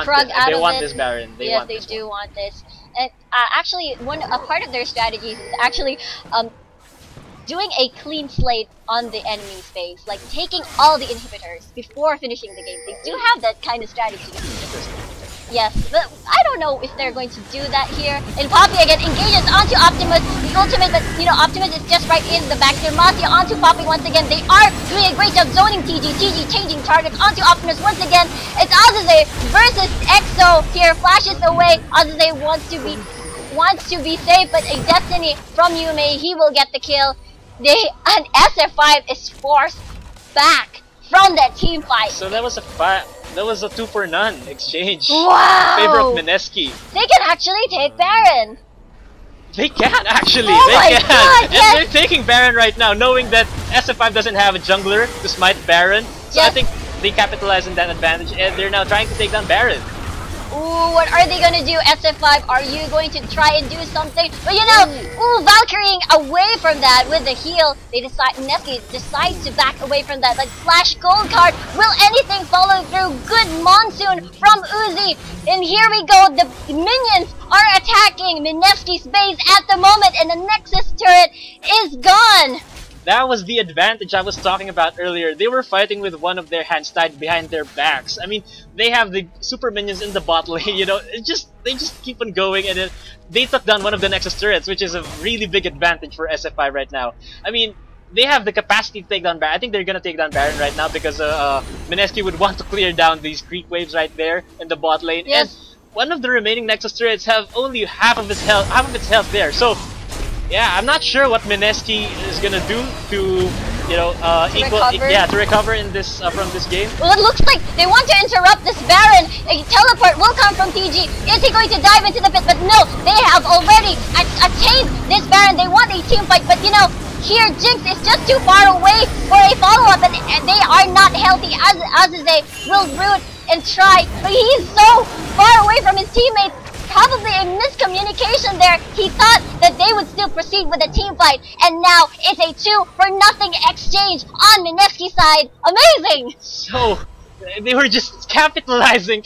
Krug out of it. They want this Baron. Yes, they do want this. And actually, a part of their strategies is actually doing a clean slate on the enemy space, like taking all the inhibitors before finishing the game. They do have that kind of strategy. Yes, but I don't know if they're going to do that here. And Poppy again engages onto Optimus, the ultimate, but Optimus is just right in the back there. Masia onto Poppy once again. They are doing a great job zoning TG changing targets onto Optimus once again. It's Ozize versus EXO here, flashes away. Ozize wants to be safe, but a destiny from Yume, he will get the kill. And SF5 is forced back from that team fight. So that was a 2 for none exchange. Wow! In favor of MSKI. They can actually take Baron. They can actually. Oh they can. God, and they're taking Baron right now, knowing that SF5 doesn't have a jungler to smite Baron. So I think they capitalize on that advantage, and they're now trying to take down Baron. Ooh, what are they gonna do, SF5? Are you going to try and do something? But Valkyrieing away from that with the heal. MSKI decides to back away from that. Like flash gold card. Will anything follow through? Good monsoon from Uzi. And here we go. The minions are attacking. attacking Minevski's base at the moment, and the Nexus turret is gone. That was the advantage I was talking about earlier. They were fighting with one of their hands tied behind their backs. I mean, they have the super minions in the bot lane, you know, they just keep on going, and then they took down one of the Nexus turrets, which is a really big advantage for SF5 right now. I mean, they have the capacity to take down Baron. I think they're gonna take down Baron right now because Mineski would want to clear down these creep waves right there in the bot lane. Yes. And one of the remaining Nexus turrets have only half of its health there. So yeah, I'm not sure what Mineski is gonna do to, you know, to recover in this from this game. Well, it looks like they want to interrupt this Baron. A teleport will come from TG. Is he going to dive into the pit? But no, they have already attained this Baron. They want a team fight, but you know, here Jinx is just too far away for a follow-up, and they are not healthy. Azaze will root and try, but he's so far away from his teammates. Probably a miscommunication there. He thought that they would still proceed with a team fight, and now it's a 2-for-nothing exchange on Minevski's side. Amazing! So they were just capitalizing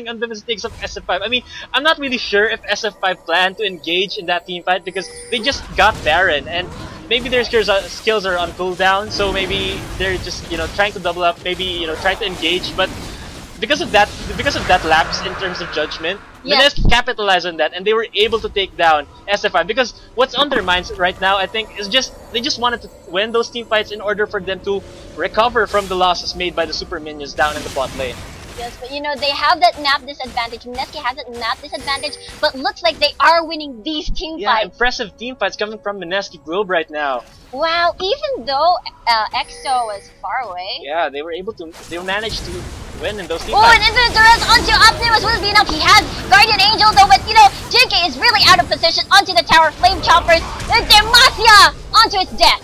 on the mistakes of SF5. I mean, I'm not really sure if SF5 planned to engage in that team fight because they just got Baron, and maybe their skills are on cooldown, so maybe they're just, you know, trying to double up, maybe, you know, try to engage, but because of that lapse in terms of judgment, yes, Mineski capitalized on that, and they were able to take down SF5. Because what's on their minds right now, I think, is they just wanted to win those team fights in order for them to recover from the losses made by the super minions down in the bot lane. Yes, but you know, they have that map disadvantage. Mineski has that map disadvantage, but looks like they are winning these team fights. Impressive team fights coming from Mineski Globe right now. Wow, even though EXO was far away. Yeah, they managed to win in those team fights. Oh, and Infinite Duress onto Optimus will be enough. He has Guardian Angel though, but you know, JK is really out of position onto the tower. Flame Choppers, and Demacia onto its death.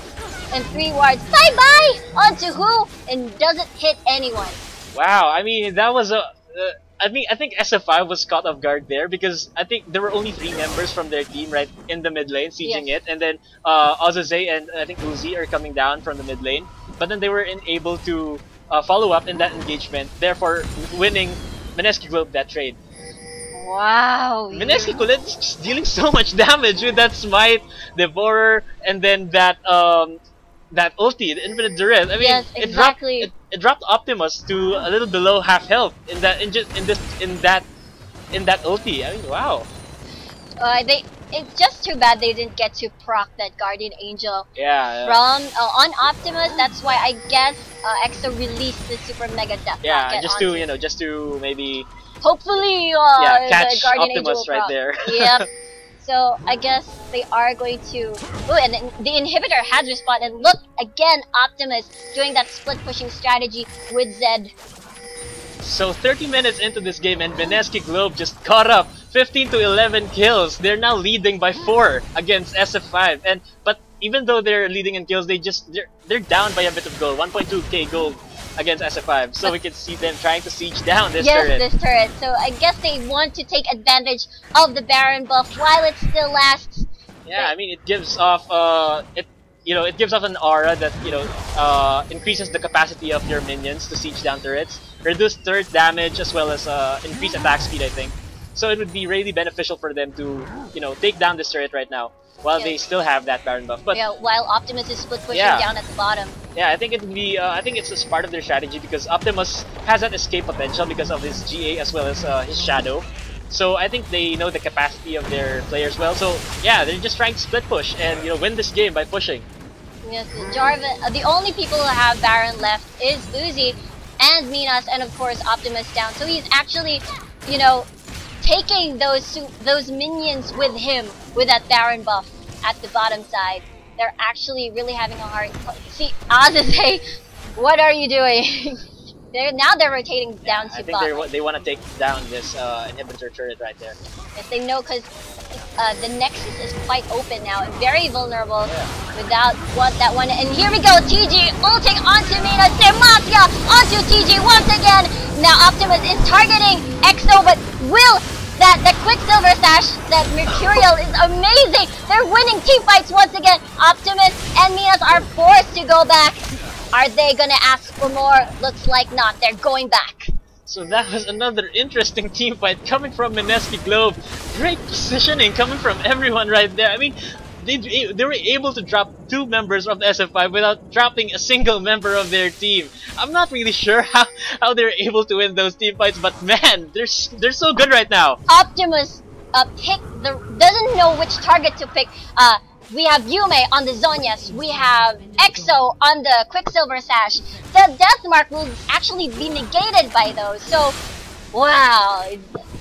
And 3 wards, bye-bye! Onto who? And doesn't hit anyone. Wow, I mean, that was I think SF5 was caught off guard there because I think there were only 3 members from their team right in the mid lane sieging it, and then Azaze and I think Uzi are coming down from the mid lane, but then they were unable to follow up in that engagement, therefore winning Mineski Globe that trade. Wow. Mineski Globe is just dealing so much damage with that Smite, Devourer, and then that ulti, the Infinite Duress. I mean, yes, exactly. It dropped Optimus to a little below half health in that ulti. I mean, wow. It's just too bad they didn't get to proc that Guardian Angel. Yeah. From on Optimus. That's why I guess EXO released the Super Mega Death Rocket. Yeah, just to maybe hopefully catch the Guardian Optimus Angel right there. Yep. So I guess they are going to. Oh, and the inhibitor has respawned, and look again, Optimus doing that split pushing strategy with Zed. So 30 minutes into this game, and Mineski Globe just caught up, 15 to 11 kills. They're now leading by 4 against SF5, but even though they're leading in kills, they're down by a bit of gold, 1.2k gold against SF5. So we can see them trying to siege down this turret. Yes, this turret. So I guess they want to take advantage of the Baron buff while it still lasts. Yeah, I mean, it gives off it gives off an aura that increases the capacity of your minions to siege down turrets, reduce turret damage as well as increase attack speed, I think. So it would be really beneficial for them to take down this turret right now while they still have that Baron buff. But while Optimus is split pushing down at the bottom. Yeah, I think it would be. I think it's just part of their strategy because Optimus has that escape potential because of his GA as well as his Shadow. So I think they know the capacity of their players well. So yeah, they're just trying to split push and win this game by pushing. Yes, Jarvan. The only people who have Baron left is Uzi and Minas, and of course Optimus down. So he's actually, taking those minions with him with that Baron buff at the bottom side. They're actually really having a hard. See, Azaze, what are you doing? They're rotating down to bot. I think they want to take down this inhibitor turret right there. Yes, they know because the Nexus is quite open now and very vulnerable without that one. And here we go, TG ulting onto Minas, Demacia onto TG once again. Now Optimus is targeting EXO, but will that Quicksilver Sash, that Mercurial is amazing. They're winning team fights once again. Optimus and Minas are forced to go back. Are they gonna ask for more? Looks like not. They're going back. So that was another interesting team fight coming from MSKI Globe. Great positioning coming from everyone right there. I mean, they were able to drop 2 members of the SF5 without dropping a single member of their team. I'm not really sure how they're able to win those team fights, but man, they're so good right now. Optimus doesn't know which target to pick. We have Yume on the Zonias, we have EXO on the Quicksilver Sash. The Death Mark will actually be negated by those, so wow.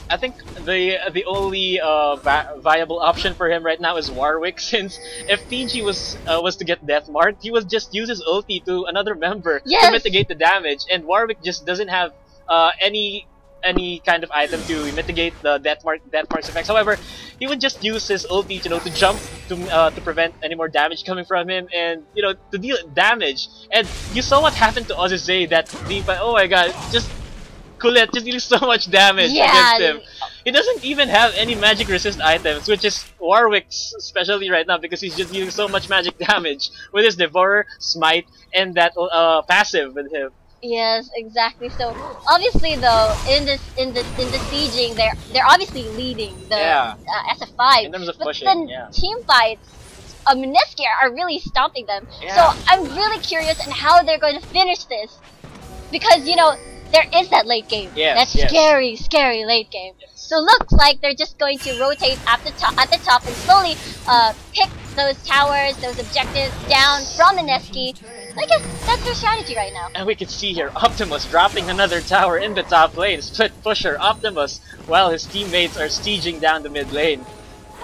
I think the only viable option for him right now is Warwick, since if TG was to get Death Mark, he would just use his ulti to another member to mitigate the damage, and Warwick just doesn't have any kind of item to mitigate the Death Mark's effects. However, he would just use his ulti, to jump to prevent any more damage coming from him, and to deal damage. And you saw what happened to Ozzy that team fight. Oh my god, just Colette just dealing so much damage against him. He doesn't even have any magic resist items, which is Warwick's specialty right now, because he's just dealing so much magic damage with his Devourer, Smite, and that passive with him. Yes, exactly. So obviously, though, in the sieging, they're obviously leading the SF5. In terms of pushing, the team fights, MSKI are really stomping them. Yeah. So I'm really curious on how they're going to finish this, because there is that late game. Yes, that scary late game. So looks like they're just going to rotate at the top and slowly pick those towers, those objectives down from MSKI. I guess that's their strategy right now. And we can see here Optimus dropping another tower in the top lane. Split pusher Optimus, while his teammates are sieging down the mid lane.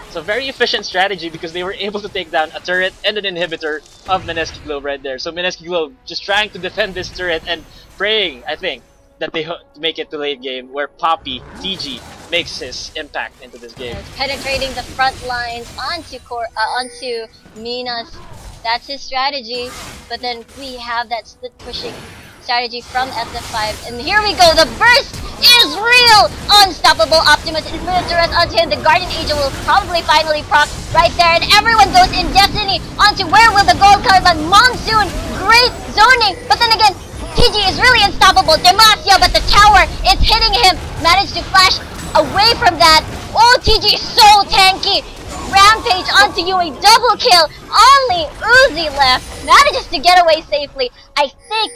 It's a very efficient strategy because they were able to take down a turret and an inhibitor of MSKI Globe right there. So MSKI Globe just trying to defend this turret and praying, I think, that they make it to late game where Poppy, TG, makes his impact into this game. Penetrating the front lines onto Minas. That's his strategy. But then we have that split pushing strategy from SF5. And here we go, the burst is real! Unstoppable Optimus infiltrates onto him. The Guardian Angel will probably finally proc right there. And everyone goes in Destiny onto where will the gold come? But Monsoon, great zoning. But then again, TG is really unstoppable. Demacia, but the tower is hitting him. Managed to flash away from that. Oh, TG is so tanky. Rampage onto you, a double kill. Only Uzi left. Manages to get away safely. I think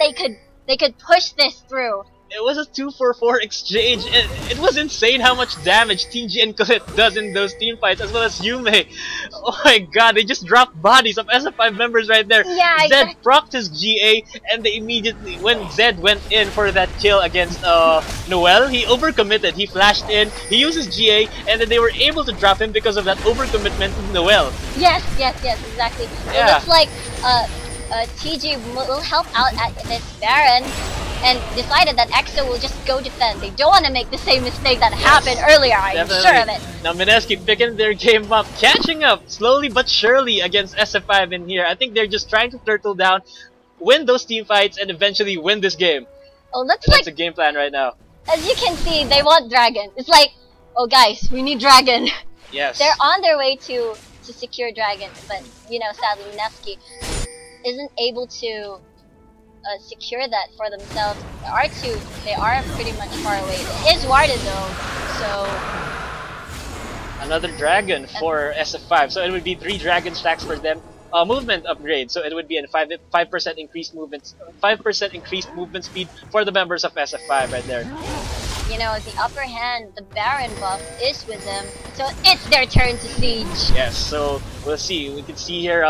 they could push this through. It was a 2-4-4 exchange. It was insane how much damage TG and Colette does in those team fights, as well as Yume. Oh my god, they just dropped bodies of SF5 members right there. Yeah, Zed procced his GA, and they immediately, when Zed went in for that kill against Noel, he overcommitted. He flashed in, he used his GA, and then they were able to drop him because of that overcommitment to Noel. Yes, exactly. Yeah. It looks like TG will help out at this Baron, and decided that EXO will just go defend. They don't want to make the same mistake that happened earlier, I'm sure of it. Now MSKI picking their game up, catching up slowly but surely against SF5 in here. I think they're just trying to turtle down, win those team fights, and eventually win this game. Oh, looks That's like the game plan right now. As you can see, they want Dragon. It's like, oh guys, we need Dragon. Yes. They're on their way to secure Dragon, but sadly MSKI isn't able to secure that for themselves. They are pretty much far away. It is warded though, so another dragon for SF5. So it would be 3 dragon stacks for them. Movement upgrade. So it would be a 5% increased movement, 5% increased movement speed for the members of SF5 right there. The upper hand, the Baron buff is with them, so it's their turn to siege. Yes. So we'll see. We can see here.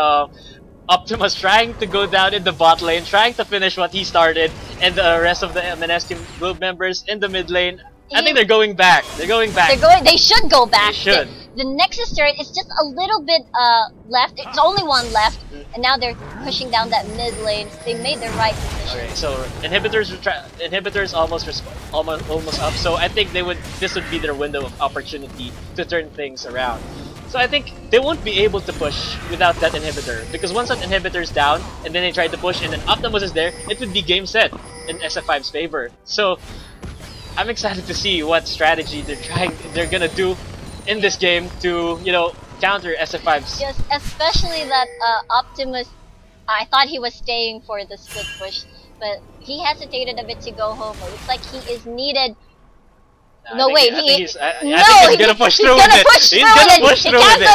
Optimus trying to go down in the bot lane, trying to finish what he started, and the rest of the MSKI Globe members in the mid lane. I think they're going back. They should go back. They should. The Nexus turret is just a little bit left. It's only one left, and now they're pushing down that mid lane. They made the right decision. Okay, so inhibitors almost up. So I think this would be their window of opportunity to turn things around. So I think they won't be able to push without that inhibitor, because once that inhibitor is down and then they try to push and then Optimus is there, it would be game set in SF5's favor. So I'm excited to see what strategy they're gonna do in this game to counter SF5's. Yes, especially that Optimus, I thought he was staying for the split push. but he hesitated a bit to go home. It looks like he is needed. No, wait, I think he's gonna push through with it. He's gonna push through with it.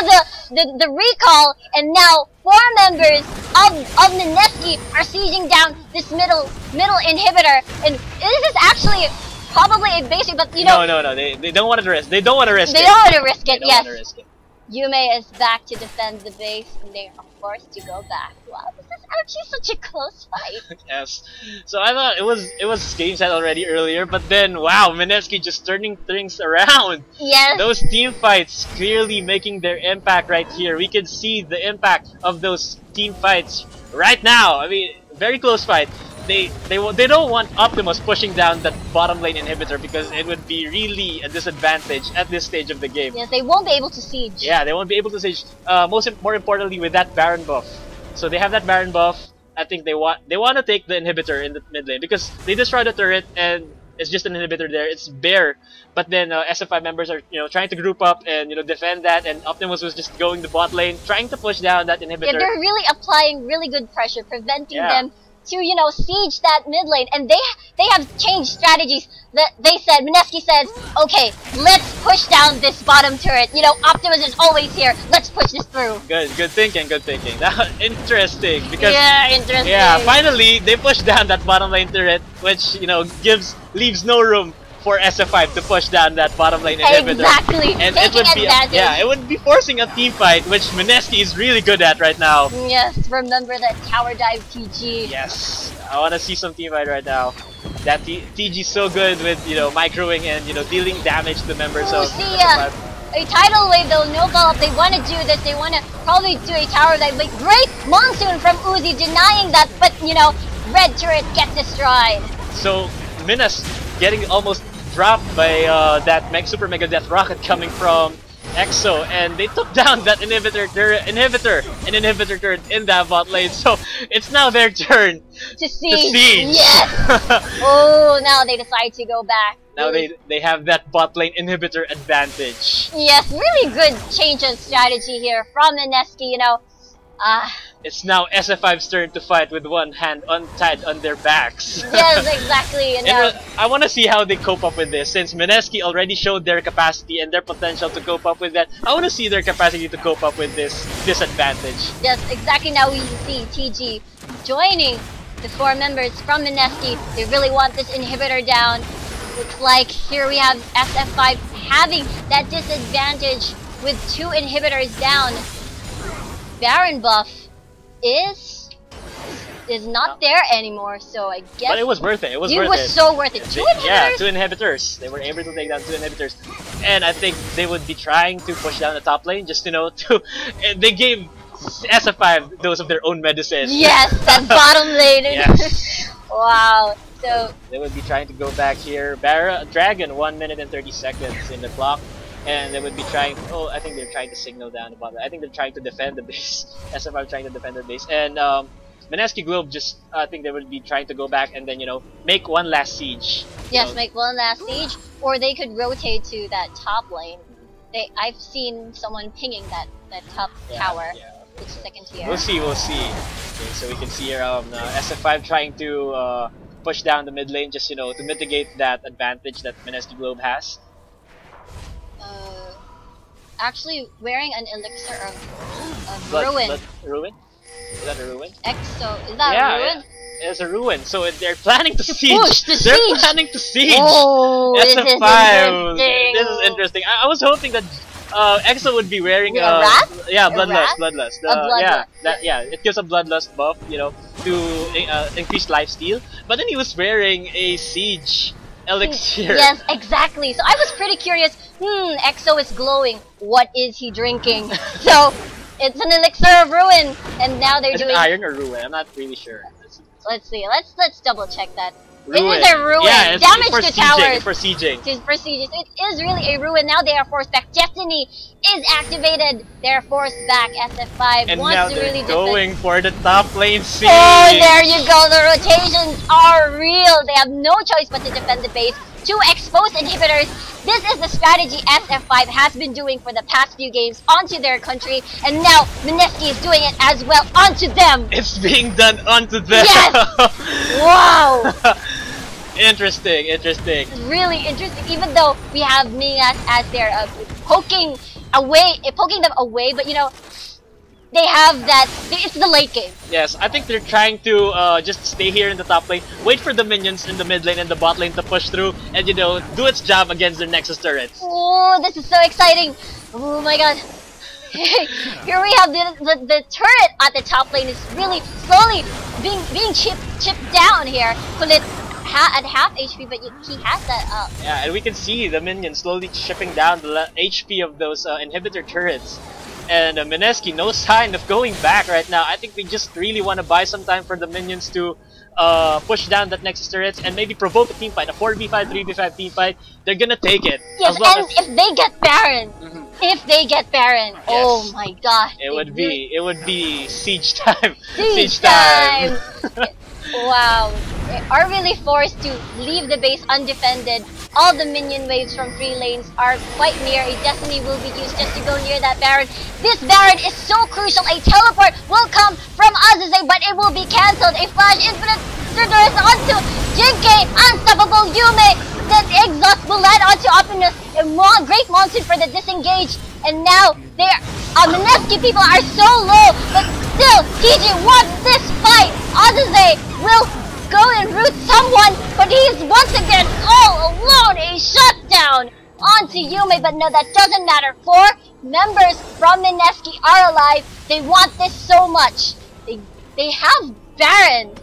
He canceled the recall, and now 4 members of MSKI are sieging down this middle inhibitor, and this is actually probably a basic, but you know. No, they don't want to risk. They don't want to risk it. They don't want to risk it. Yes. Want to risk it. Yume is back to defend the base, and they are forced to go back. Wow, this is actually such a close fight. Yes. So I thought it was game set already earlier, but then wow, MSKI just turning things around. Yes. Those team fights clearly making their impact right here. We can see the impact of those team fights right now. I mean, very close fight. They don't want Optimus pushing down that bottom lane inhibitor because it would be really a disadvantage at this stage of the game. Yes, they won't be able to siege. Yeah, they won't be able to siege. More importantly, with that Baron buff. So they have that Baron buff. I think they want to take the inhibitor in the mid lane because they destroy the turret and it's just an inhibitor there. It's bare. But then SF5 members are trying to group up and defend that, and Optimus was just going the bot lane, trying to push down that inhibitor. Yeah, they're really applying really good pressure, preventing them to siege that mid lane, and they have changed strategies. They said, MSKI says, okay, let's push down this bottom turret. Optimus is always here. Let's push this through. Good thinking. Now, interesting because interesting. Yeah, finally they pushed down that bottom lane turret, which leaves no room for SF5 to push down that bottom lane inhibitor. Exactly. And it would be forcing a team fight, which MSKI is really good at right now. Yes, remember that tower dive TG. Yes, I want to see some team fight right now. That TG is so good with microing and dealing damage to members of SF5. A tidal wave though, no follow-up. They want to do this. They want to probably do a tower dive. But great monsoon from Uzi denying that, but red turret gets destroyed. So Minas getting almost dropped by that Super Mega Death Rocket coming from EXO, and they took down that inhibitor turret in that bot lane. So it's now their turn to siege. Yes. Oh, now they decide to go back. Now they have that bot lane inhibitor advantage. Yes, really good change of strategy here from MSKI. It's now SF5's turn to fight with one hand untied on their backs. Yes, exactly. I want to see how they cope up with this, since MSKI already showed their capacity and their potential to cope up with that. I want to see their capacity to cope up with this disadvantage. Yes, exactly. Now we see TG joining the 4 members from MSKI. They really want this inhibitor down. Looks like here we have SF5 having that disadvantage with 2 inhibitors down. Baron buff is not there anymore, so I guess. But it was worth it. It was so worth it. 2 inhibitors. Yeah, 2 inhibitors. They were able to take down 2 inhibitors, and I think they would be trying to push down the top lane just they gave SF5 dose of their own medicine. Yes, that bottom lane. Yes. Wow. So they would be trying to go back here. Dragon 1 minute and 30 seconds in the clock. And they would be trying. Oh, I think they're trying to signal down about that. I think they're trying to defend the base. SF5 trying to defend the base, and MSKI Globe I think they would be trying to go back and then make one last siege. Yes, make one last siege, or they could rotate to that top lane. I've seen someone pinging that top tower. Yeah. Which second tier. We'll see. Okay, so we can see here SF5 trying to push down the mid lane just to mitigate that advantage that MSKI Globe has. Actually wearing an elixir of ruin. Ruin? Is that a ruin? EXO. Is that a ruin? Yeah, it's a ruin. So they're planning to siege. They're planning to siege. Oh, SF5. This is interesting. I was hoping that EXO would be wearing Bloodlust. It gives a bloodlust buff, to increase lifesteal. But then he was wearing a siege elixir. Yes, exactly. So I was pretty curious. EXO is glowing. What is he drinking? So it's an elixir of ruin, and now they're doing iron or ruin. I'm not really sure. Let's see. Let's double check that. Ruin. It is a ruin. Yeah, it's damage for to sieging, towers. For sieging. For sieges. It is really a ruin. Now they are forced back. Destiny is activated. They're forced back. SF5 and wants now to they're really going for the top lane siege. Oh, there you go. The rotations are real. They have no choice but to defend the base. 2 exposed inhibitors. This is the strategy SF5 has been doing for the past few games onto their country, and now MSKI is doing it as well onto them. It's being done onto them. Yes! Wow! Interesting, interesting. It's really interesting, even though we have Mingas as they're poking them away, but you know, they have that, it's the late game. Yes, I think they're trying to just stay here in the top lane, wait for the minions in the mid lane and the bot lane to push through, and you know, do its job against their Nexus turrets. Oh, this is so exciting. Oh my god. Here we have the turret at the top lane is really slowly being chipped down here. Kulit at half HP, but he has that up. Yeah, and we can see the minions slowly chipping down the HP of those inhibitor turrets. And MSKI, no sign of going back right now. I think they just really want to buy some time for the minions to push down that Nexus turrets and maybe provoke a team fight, a 4v5, 3v5 team fight. They're gonna take it. Yes, and if they get Baron, yes. Oh my god. It would be siege time. Siege time. Wow. They are really forced to leave the base undefended. All the minion waves from 3 lanes are quite near. A Destiny will be used just to go near that Baron. This Baron is so crucial. A teleport will come from Azuze, but it will be cancelled. A flash infinite Surturus onto Jinke. Unstoppable Yume. That exhaust will land onto Optimus. A great monsoon for the disengage. And now MSKI people are so low, but still TG wants this fight. Azuze will go and root someone, but he's once again all alone. A shutdown onto Yume, but no, that doesn't matter. 4 members from MSKI are alive. They want this so much. They have Baron.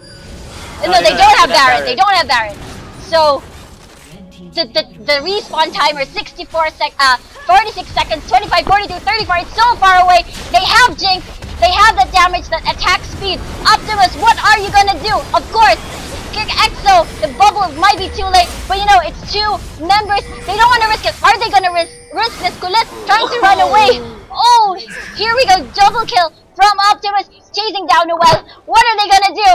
No, they don't have Baron. They don't have Baron. So the respawn timer 46 seconds, 25, 42, 34. It's so far away. They have Jinx. They have the damage, that attack speed. Optimus, what are you gonna do? Of course, kick Exo. The bubble might be too late, but you know, it's 2 members. They don't want to risk it. Are they gonna risk this? Kulit trying to run away. Oh, here we go. Double kill from Optimus, chasing down Noel. What are they gonna do?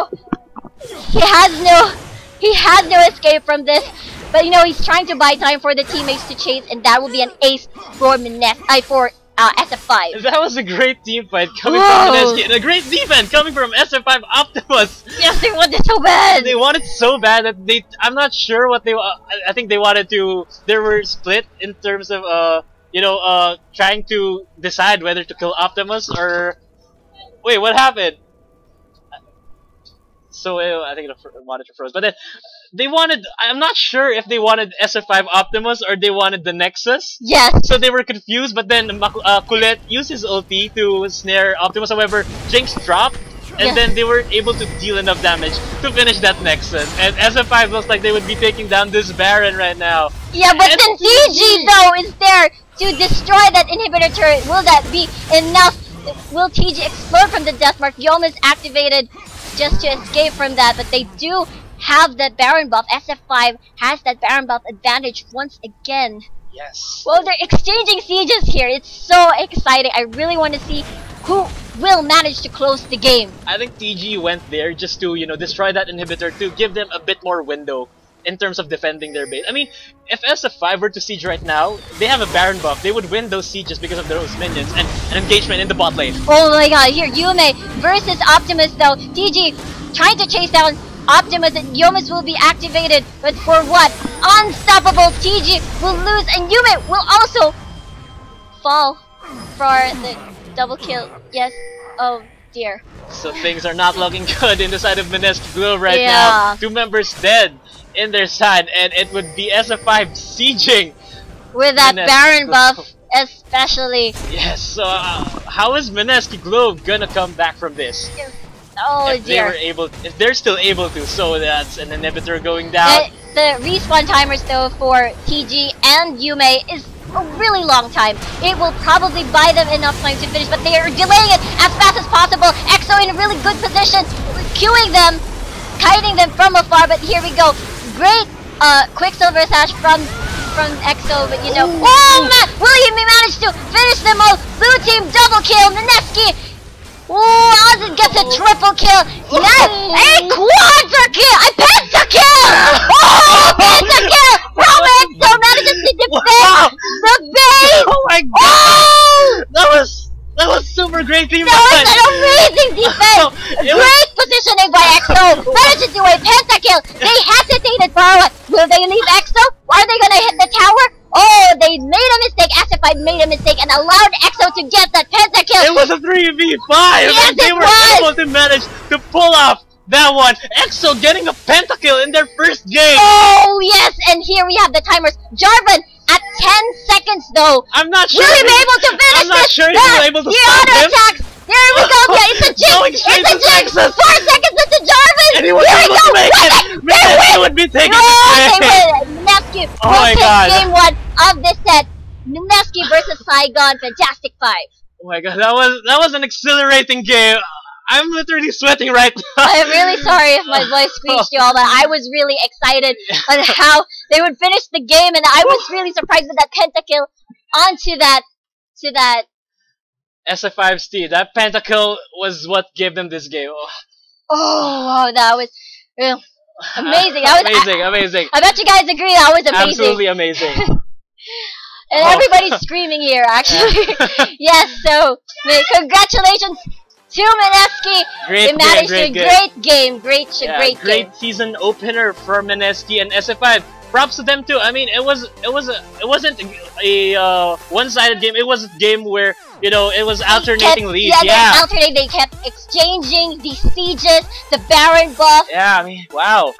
He has no escape from this. But you know, he's trying to buy time for the teammates to chase, and that will be an ace for SF5. That was a great team fight coming from MSKI, and a great defense coming from SF5 Optimus. Yes, they wanted so bad. They wanted so bad that I'm not sure what they. I think they wanted to. They were split in terms of trying to decide whether to kill Optimus or. Wait, what happened? So I think the monitor froze, but then they wanted. I'm not sure if they wanted SF5 Optimus or they wanted the Nexus. Yes. So they were confused, but then Colette used his ulti to snare Optimus. However, Jinx dropped, and then they were able to deal enough damage to finish that Nexus. And SF5 looks like they would be taking down this Baron right now. Yeah, but then TG though is there to destroy that inhibitor turret. Will that be enough? Will TG explode from the death mark? Yom is activated just to escape from that, but they do have that Baron buff. SF5 has that Baron buff advantage once again. Yes. Well, they're exchanging sieges here. It's so exciting. I really want to see who will manage to close the game. I think TG went there just to, destroy that inhibitor to give them a bit more window in terms of defending their base. I mean, if SF5 were to siege right now, they have a Baron buff. They would win those sieges because of those minions and an engagement in the bot lane. Oh my god, here Yume versus Optimus though. TG trying to chase down Optimus, and Yomus will be activated, but for what? Unstoppable TG will lose, and Yume will also fall for the double kill. Yes. Oh dear. So things are not looking good in the side of MSKI Blue right now. 2 members dead in their side, and it would be SF5 sieging with that Baron buff, especially. Yes. So how is MSKI Globe gonna come back from this? Oh dear. If they're still able to, so that's an inhibitor going down. The respawn timers though for TG and Yume is a really long time. It will probably buy them enough time to finish, but they are delaying it as fast as possible. Exo in a really good position, queuing them, kiting them from afar, but here we go. Great Quicksilver Sash from Exo, but you know, oh man, will he manage to finish them all? Blue team double kill, MSKI. Ooh, Ozzy gets a triple kill. A quadra kill. A pentakill. Oh, pentakill. Robert still manages to defend the base. Oh my god. Oh! That was super great team. That was an amazing defense. Great positioning by EXO. Managed to do a pentakill. They hesitated for a while. Will they leave EXO? Are they gonna hit the tower? Oh, they made a mistake. SF5 made a mistake and allowed EXO to get that pentakill. It was a 3v5. Yes, and they were able to manage to pull off that one. EXO getting a pentakill in their first game. Oh yes, and here we have the timers. Jarvan at 10 seconds though. I'm not sure. Will he be able to finish I'm not this? sure he'll be able to stop auto him. attacks. There we go. Yeah, it's a jinx. It's a jinx. 4 seconds into Jarvan. And he was able to make it. They would be taking they win. Nemsky Oh will my take god. game 1 of this set. Nemsky versus Saigon. Fantastic 5. Oh my god, that was an exhilarating game. I'm literally sweating right now. I'm really sorry if my voice squeezed you all, but I was really excited on how they would finish the game, and I was really surprised with that pentakill onto that SF5 Steve, that pentakill was what gave them this game. Oh, wow, that was amazing. That was amazing. I bet you guys agree that was amazing. Absolutely amazing. And everybody's screaming here, actually. Yes, so congratulations to MSKI. They managed great game. Great game. Season opener for MSKI and SF5. Props to them too. I mean, it wasn't a one-sided game. It was a game where it was alternating leads. Yeah, they kept exchanging the sieges, the Baron buff. Yeah, I mean, wow.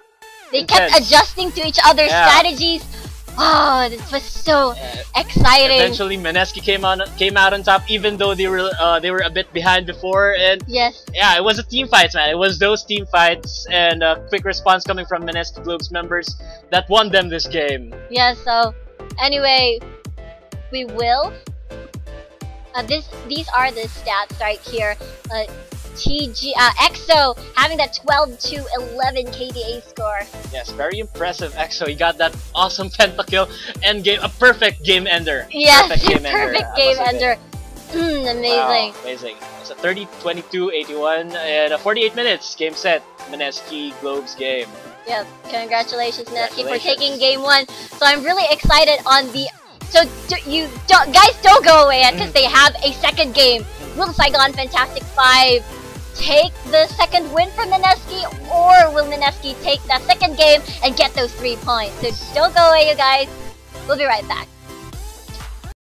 They kept adjusting to each other's strategies. Oh, this was so exciting. Eventually, MSKI came out on top, even though they were a bit behind before. And yes, yeah, it was a team fights, man. It was those team fights and quick response coming from MSKI Globes members that won them this game. Yeah. So anyway, we will. These are the stats right here. EXO having that 12-11 KDA score. Yes, very impressive EXO. He got that awesome pentakill and a perfect game ender. Yes, perfect game ender. Amazing. Wow, amazing. It's a 30, 22, 81, and 48 minutes game set. MSKI Globes game. Yep, congratulations MSKI for taking game 1. So I'm really excited on the. So guys don't go away yet because they have a second game. Will Saigon Fantastic 5 take the second win from MSKI, or will MSKI take that second game and get those 3 points? So don't go away, you guys. We'll be right back.